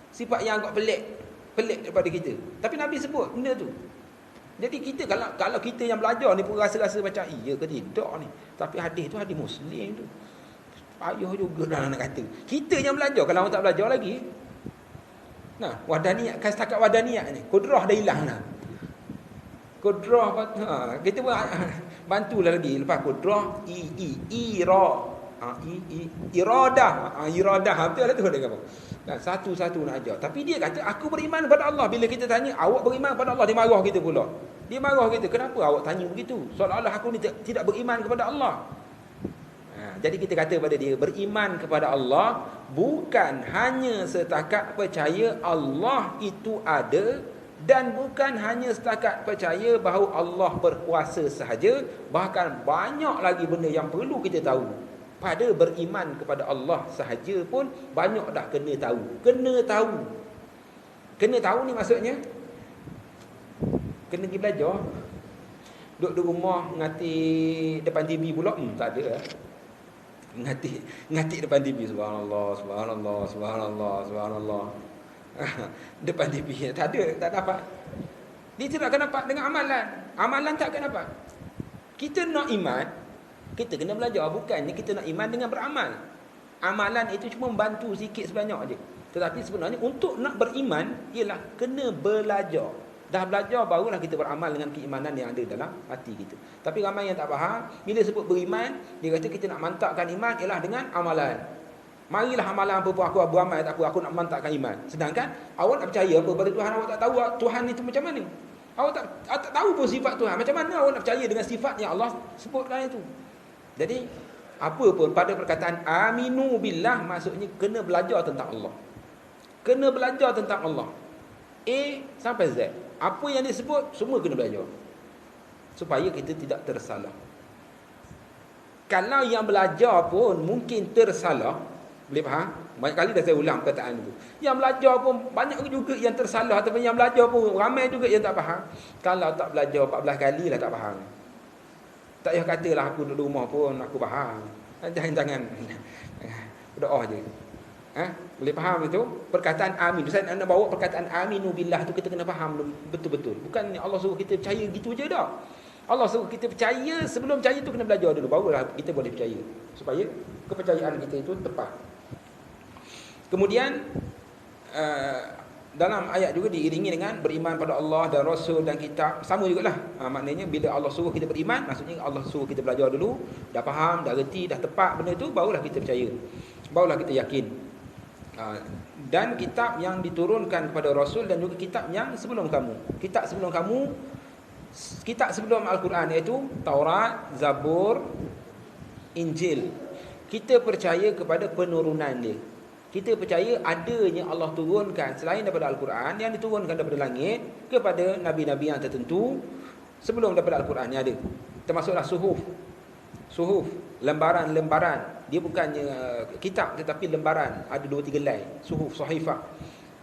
sifat yang agak pelik daripada kita. Tapi Nabi sebut benda tu. Jadi kita kalau kita yang belajar ni pun rasa-rasa macam iya ke tidak ni. Tapi hadis tu hadis Muslim tu. Payah juga dah nak kata. Kita yang belajar, kalau orang tak belajar lagi. Nah, wadaniyat, kan setakat wadaniyat ni, kudrah dah hilang dah. Kudrah kita pun bantulah lagi lepas kudrah ira. Iradah. Betul lah tu dia kata. Dan satu-satu nak ajar. Tapi dia kata, aku beriman kepada Allah. Bila kita tanya, awak beriman kepada Allah, dia marah kita pula. Dia marah kita, kenapa awak tanya begitu? Seolah-olah aku ni tidak beriman kepada Allah. Jadi kita kata pada dia, beriman kepada Allah bukan hanya setakat percaya Allah itu ada, dan bukan hanya setakat percaya bahawa Allah berkuasa sahaja, bahkan banyak lagi benda yang perlu kita tahu. Pada beriman kepada Allah sahaja pun banyak dah kena tahu. Kena tahu ni maksudnya kena pergi belajar. Duduk di rumah ngati depan TV pula, tak ada. Ngati depan TV, subhanallah. Depan TV tak dapat. Dia tidak akan dapat dengan amalan tak akan dapat. Kita nak iman, kita kena belajar. Bukannya kita nak iman dengan beramal. Amalan itu cuma membantu sikit sebanyak aja. Tetapi sebenarnya untuk nak beriman ialah kena belajar. Dah belajar barulah kita beramal dengan keimanan yang ada dalam hati kita. Tapi ramai yang tak faham, bila sebut beriman, dia kata kita nak mantapkan iman ialah dengan amalan. Marilah amalan apa pun aku beramal, tak apa, aku nak mantapkan iman. Sedangkan awak nak percaya apa pada Tuhan, awak tak tahu Tuhan itu macam mana. Awak tak tahu pun sifat Tuhan. Macam mana awak nak percaya dengan sifat yang Allah sebutkan itu? Jadi apa pun pada perkataan aminu billah, maksudnya kena belajar tentang Allah. Kena belajar tentang Allah. A sampai Z. Apa yang disebut semua kena belajar. Supaya kita tidak tersalah. Kalau yang belajar pun mungkin tersalah, boleh faham? Banyak kali dah saya ulang perkataan itu. Yang belajar pun banyak juga yang tersalah, ataupun yang belajar pun ramai juga yang tak faham. Kalau tak belajar 14 kali lah tak faham. Tak payah katalah aku duduk rumah pun aku faham. Jangan berdoa je. Boleh faham itu? Perkataan amin. Saya nak bawa perkataan aminu billah tu kita kena faham betul-betul. Bukan Allah suruh kita percaya gitu je dah. Allah suruh kita percaya, sebelum percaya tu kena belajar dulu, barulah kita boleh percaya. Supaya kepercayaan kita itu tepat. Kemudian dalam ayat juga diiringi dengan beriman pada Allah dan Rasul dan kitab. Sama jugalah. Maknanya bila Allah suruh kita beriman, maksudnya Allah suruh kita belajar dulu. Dah faham, dah reti, dah tepat benda tu, barulah kita percaya. Barulah kita yakin. Dan kitab yang diturunkan kepada Rasul dan juga kitab yang sebelum kamu. Kitab sebelum Al-Quran iaitu Taurat, Zabur, Injil. Kita percaya kepada penurunan dia. Kita percaya adanya Allah turunkan selain daripada Al-Quran, yang diturunkan daripada langit kepada nabi-nabi yang tertentu sebelum daripada Al-Quran yang ada. Termasuklah suhuf, lembaran-lembaran. Dia bukannya kitab tetapi lembaran. Ada 2-3 helai. Suhuf, sahifah.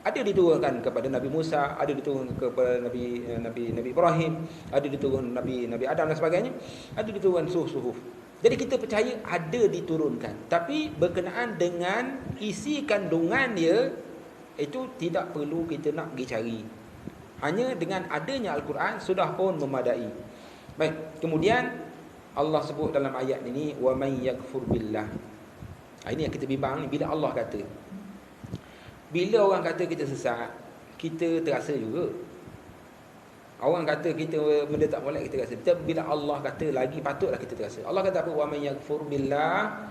Ada diturunkan kepada Nabi Musa, ada diturunkan kepada Nabi Ibrahim, ada diturunkan Nabi Adam dan sebagainya. Ada diturunkan suhuf. Jadi kita percaya ada diturunkan. Tapi berkenaan dengan isi kandungan dia, itu tidak perlu kita nak pergi cari. Hanya dengan adanya Al-Quran sudah pun memadai. Baik, kemudian Allah sebut dalam ayat ini, wa may yakfur billah. Ini yang kita bimbang ni, bila Allah kata. Bila orang kata kita sesat, kita terasa juga. Orang kata kita benda tak molek, kita rasa. Bila Allah kata lagi, patutlah kita terasa. Allah kata apa? Wa may yakfur billah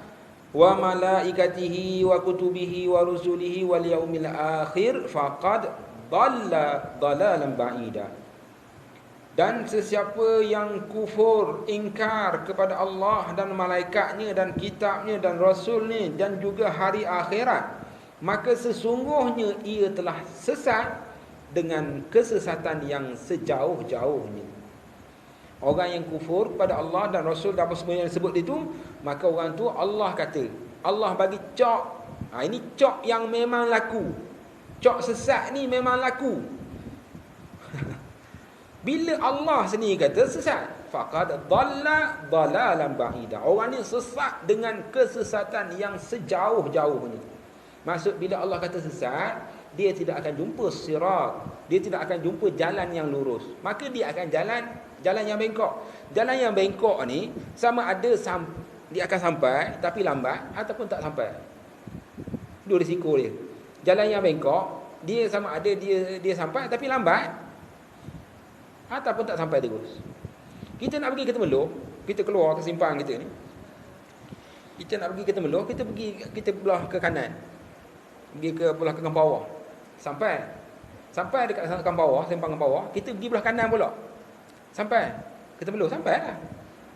wa malaikatihi wa kutubihi wa rusulihi wal yaumil akhir faqad dhalla dhalalan ba'ida. Dan sesiapa yang kufur, ingkar kepada Allah dan malaikatnya dan kitabnya dan rasulnya dan juga hari akhirat, maka sesungguhnya ia telah sesat dengan kesesatan yang sejauh-jauhnya. Orang yang kufur kepada Allah dan Rasul dan apa semua yang disebut itu, maka orang tu Allah kata, Allah bagi cok. Ini cok yang memang laku. Cok sesat ni memang laku. Bila Allah sendiri kata sesat, faqad dhalla dhalalan ba'ida. Orang ni sesat dengan kesesatan yang sejauh-jauhnya. Maksud bila Allah kata sesat, dia tidak akan jumpa sirat, dia tidak akan jumpa jalan yang lurus. Maka dia akan jalan yang bengkok. Jalan yang bengkok ni sama ada dia akan sampai tapi lambat ataupun tak sampai. Dua risiko dia. Jalan yang bengkok, dia sama ada dia sampai tapi lambat ataupun tak sampai terus. Kita nak pergi ke Temeluk, kita keluar ke simpang kita ni. Kita nak pergi ke Temerloh, kita belah ke kanan. Pergi ke belah ke Kampawah. Sampai dekat Kampawah, sempang Kampawah, kita pergi belah kanan pula. Sampai ke Temerloh, sampai lah.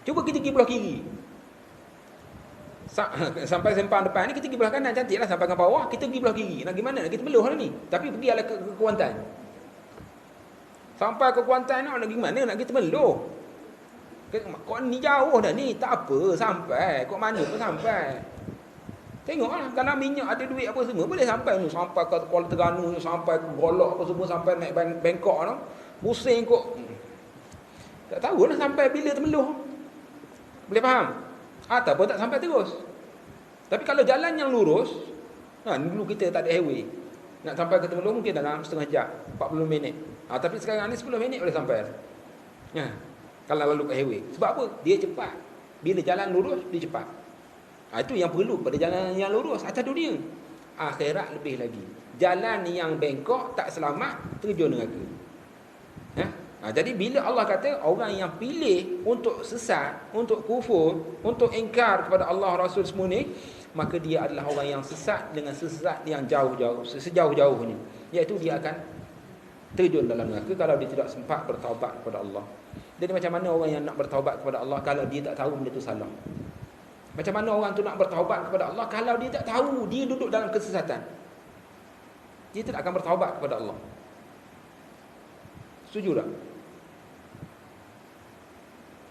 Cuba kita pergi belah kiri. Sampai sempang depan ni kita pergi belah kanan, cantiklah. Sampai Kampawah, kita pergi belah kiri. Nak gimana? Nak kita Temerloh lah ni. Tapi pergi ala ke Kuantan. Sampai ke Kuantan nak gimana? Nak kita Temerloh. Kau ni jauh dah ni, tak apa, sampai. Kau mana pun sampai. Tengoklah, kalau minyak ada duit apa semua, boleh sampai ni. Sampai ke Kuala Terengganu, sampai ke Golok apa semua, sampai naik Bangkok tu. Pusing kok. Tak tahu lah sampai bila Temerloh. Boleh faham? Ataupun tak sampai terus. Tapi kalau jalan yang lurus, dulu kita tak ada highway. Nak sampai ke Temerloh mungkin dalam setengah jam, 40 minit. Tapi sekarang ni 10 minit boleh sampai. Kalau lalu ke highway. Sebab apa? Dia cepat. Bila jalan lurus, dia cepat. Itu yang perlu pada jalan yang lurus atas dunia. Akhirat lebih lagi. Jalan yang bengkok, tak selamat, terjun neraka. Jadi bila Allah kata orang yang pilih untuk sesat, untuk kufur, untuk ingkar kepada Allah Rasul semua ni, maka dia adalah orang yang sesat dengan sesat yang jauh-jauh, sejauh-jauhnya. Iaitu dia akan terjun dalam neraka kalau dia tidak sempat bertaubat kepada Allah. Jadi macam mana orang yang nak bertaubat kepada Allah kalau dia tak tahu benda itu salah? Macam mana orang tu nak bertaubat kepada Allah kalau dia tak tahu dia duduk dalam kesesatan? Dia tidak akan bertaubat kepada Allah. Setuju tak?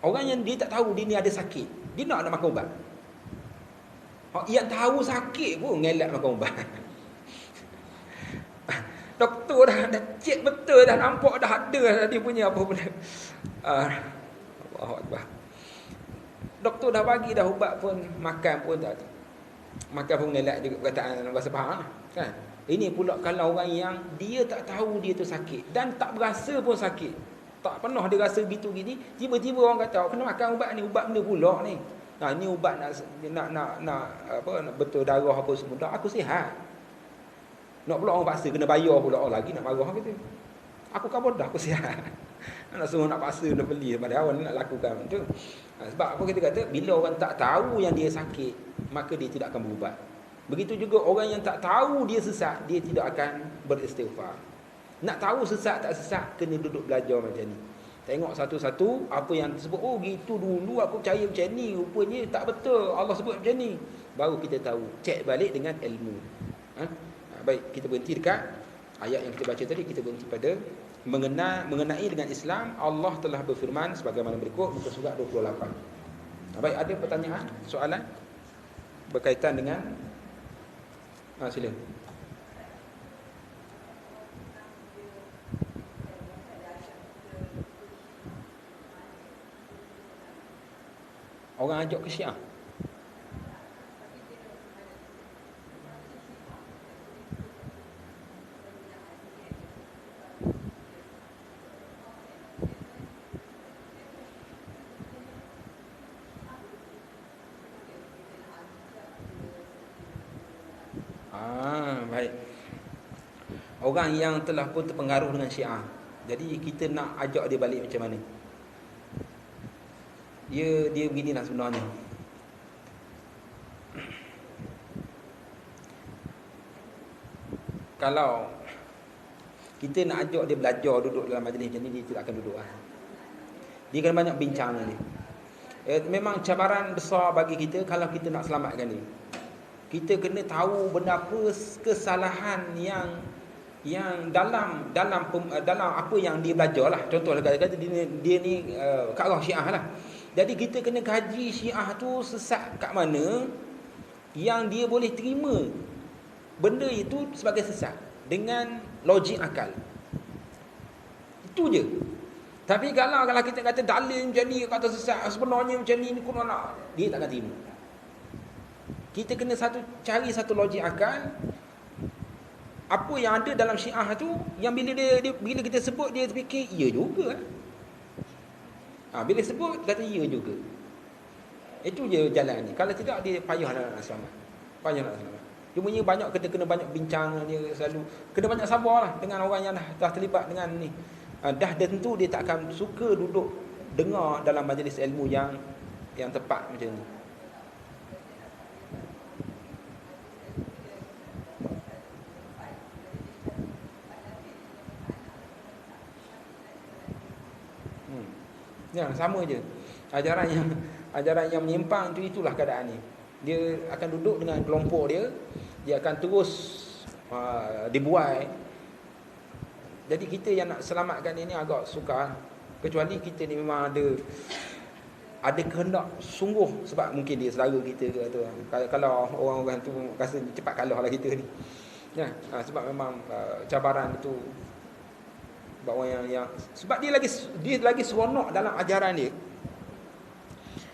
Orang yang dia tak tahu dia ni ada sakit, dia nak makan ubat. Yang tahu sakit pun ngelak makan ubat. Doktor dah cek betul, dah nampak dah ada dah dia punya apa benda. Allahu Akbar. Doktor dah bagi dah ubat pun, makan pun tak. Makan pun ngelak juga perkataan bahasa faham kan. Ini pula kalau orang yang dia tak tahu dia tu sakit dan tak berasa pun sakit. Tak pernah dia rasa gitu gini, tiba-tiba orang kata kena makan ubat ni, ubat benda pula ni. Ni ubat nak betul darah apa semua. Dah aku sihat. Nak pula orang paksa kena bayar pula, lagi nak marah kita. Aku kan bodoh, aku sihat. Nak suruh nak paksa nak beli pada awal nak lakukan tu. Sebab apa kita kata bila orang tak tahu yang dia sakit, maka dia tidak akan berubat. Begitu juga orang yang tak tahu dia sesat, dia tidak akan beristighfar. Nak tahu sesat tak sesat, kena duduk belajar macam ni. Tengok satu-satu apa yang disebut. Oh gitu dulu aku percaya macam ni, rupanya tak betul. Allah sebut macam ni. Baru kita tahu. Cek balik dengan ilmu. Baik, kita berhenti dekat ayat yang kita baca tadi. Kita berhenti pada mengenai dengan Islam. Allah telah berfirman sebagaimana berikut, muka surat 28. Baik, ada pertanyaan, soalan berkaitan dengan sila. Orang ajak ke Syiah. Baik. Orang yang telah pun terpengaruh dengan Syiah. Jadi kita nak ajak dia balik macam mana? Dia beginilah sebenarnya. Kalau kita nak ajak dia belajar duduk dalam majlis macam ni, dia tidak akan duduk. Dia akan banyak bincang ni. Memang cabaran besar bagi kita kalau kita nak selamatkan dia. Kita kena tahu benda apa kesalahan yang dalam apa yang dia belajar lah. Contohlah kata dia ni kat arah Syiah lah. Jadi kita kena kaji Syiah tu sesat kat mana yang dia boleh terima benda itu sebagai sesat dengan logik akal. Itu je. Tapi kalau kita kata dalil macam ni, kata sesat, sebenarnya macam ni kuno nak, dia tak akan terima. Kita kena cari satu logik akal. Apa yang ada dalam Syiah tu yang bila kita sebut dia terfikir iya juga. Bila sebut kata iya juga. Itu je jalan ni. Kalau tidak dia payahlah nak selamat. Cumanya banyak kena banyak bincang dia selalu. Kena banyak sabarlah dengan orang yang dah terlibat dengan ni. Dah tentu dia tak akan suka duduk dengar dalam majlis ilmu yang tepat macam ni. Ya, sama je. Ajaran yang menyimpang tu, itulah keadaan ni. Dia akan duduk dengan kelompok dia, dia akan terus dibuai. Jadi kita yang nak selamatkan ini agak sukar, kecuali kita ni memang ada kehendak sungguh, sebab mungkin dia saudara kita ke tu. Kalau orang-orang tu rasa cepat kalah lah kita ni. Ya, sebab memang cabaran itu sebab orang yang sebab dia lagi seronok dalam ajaran dia.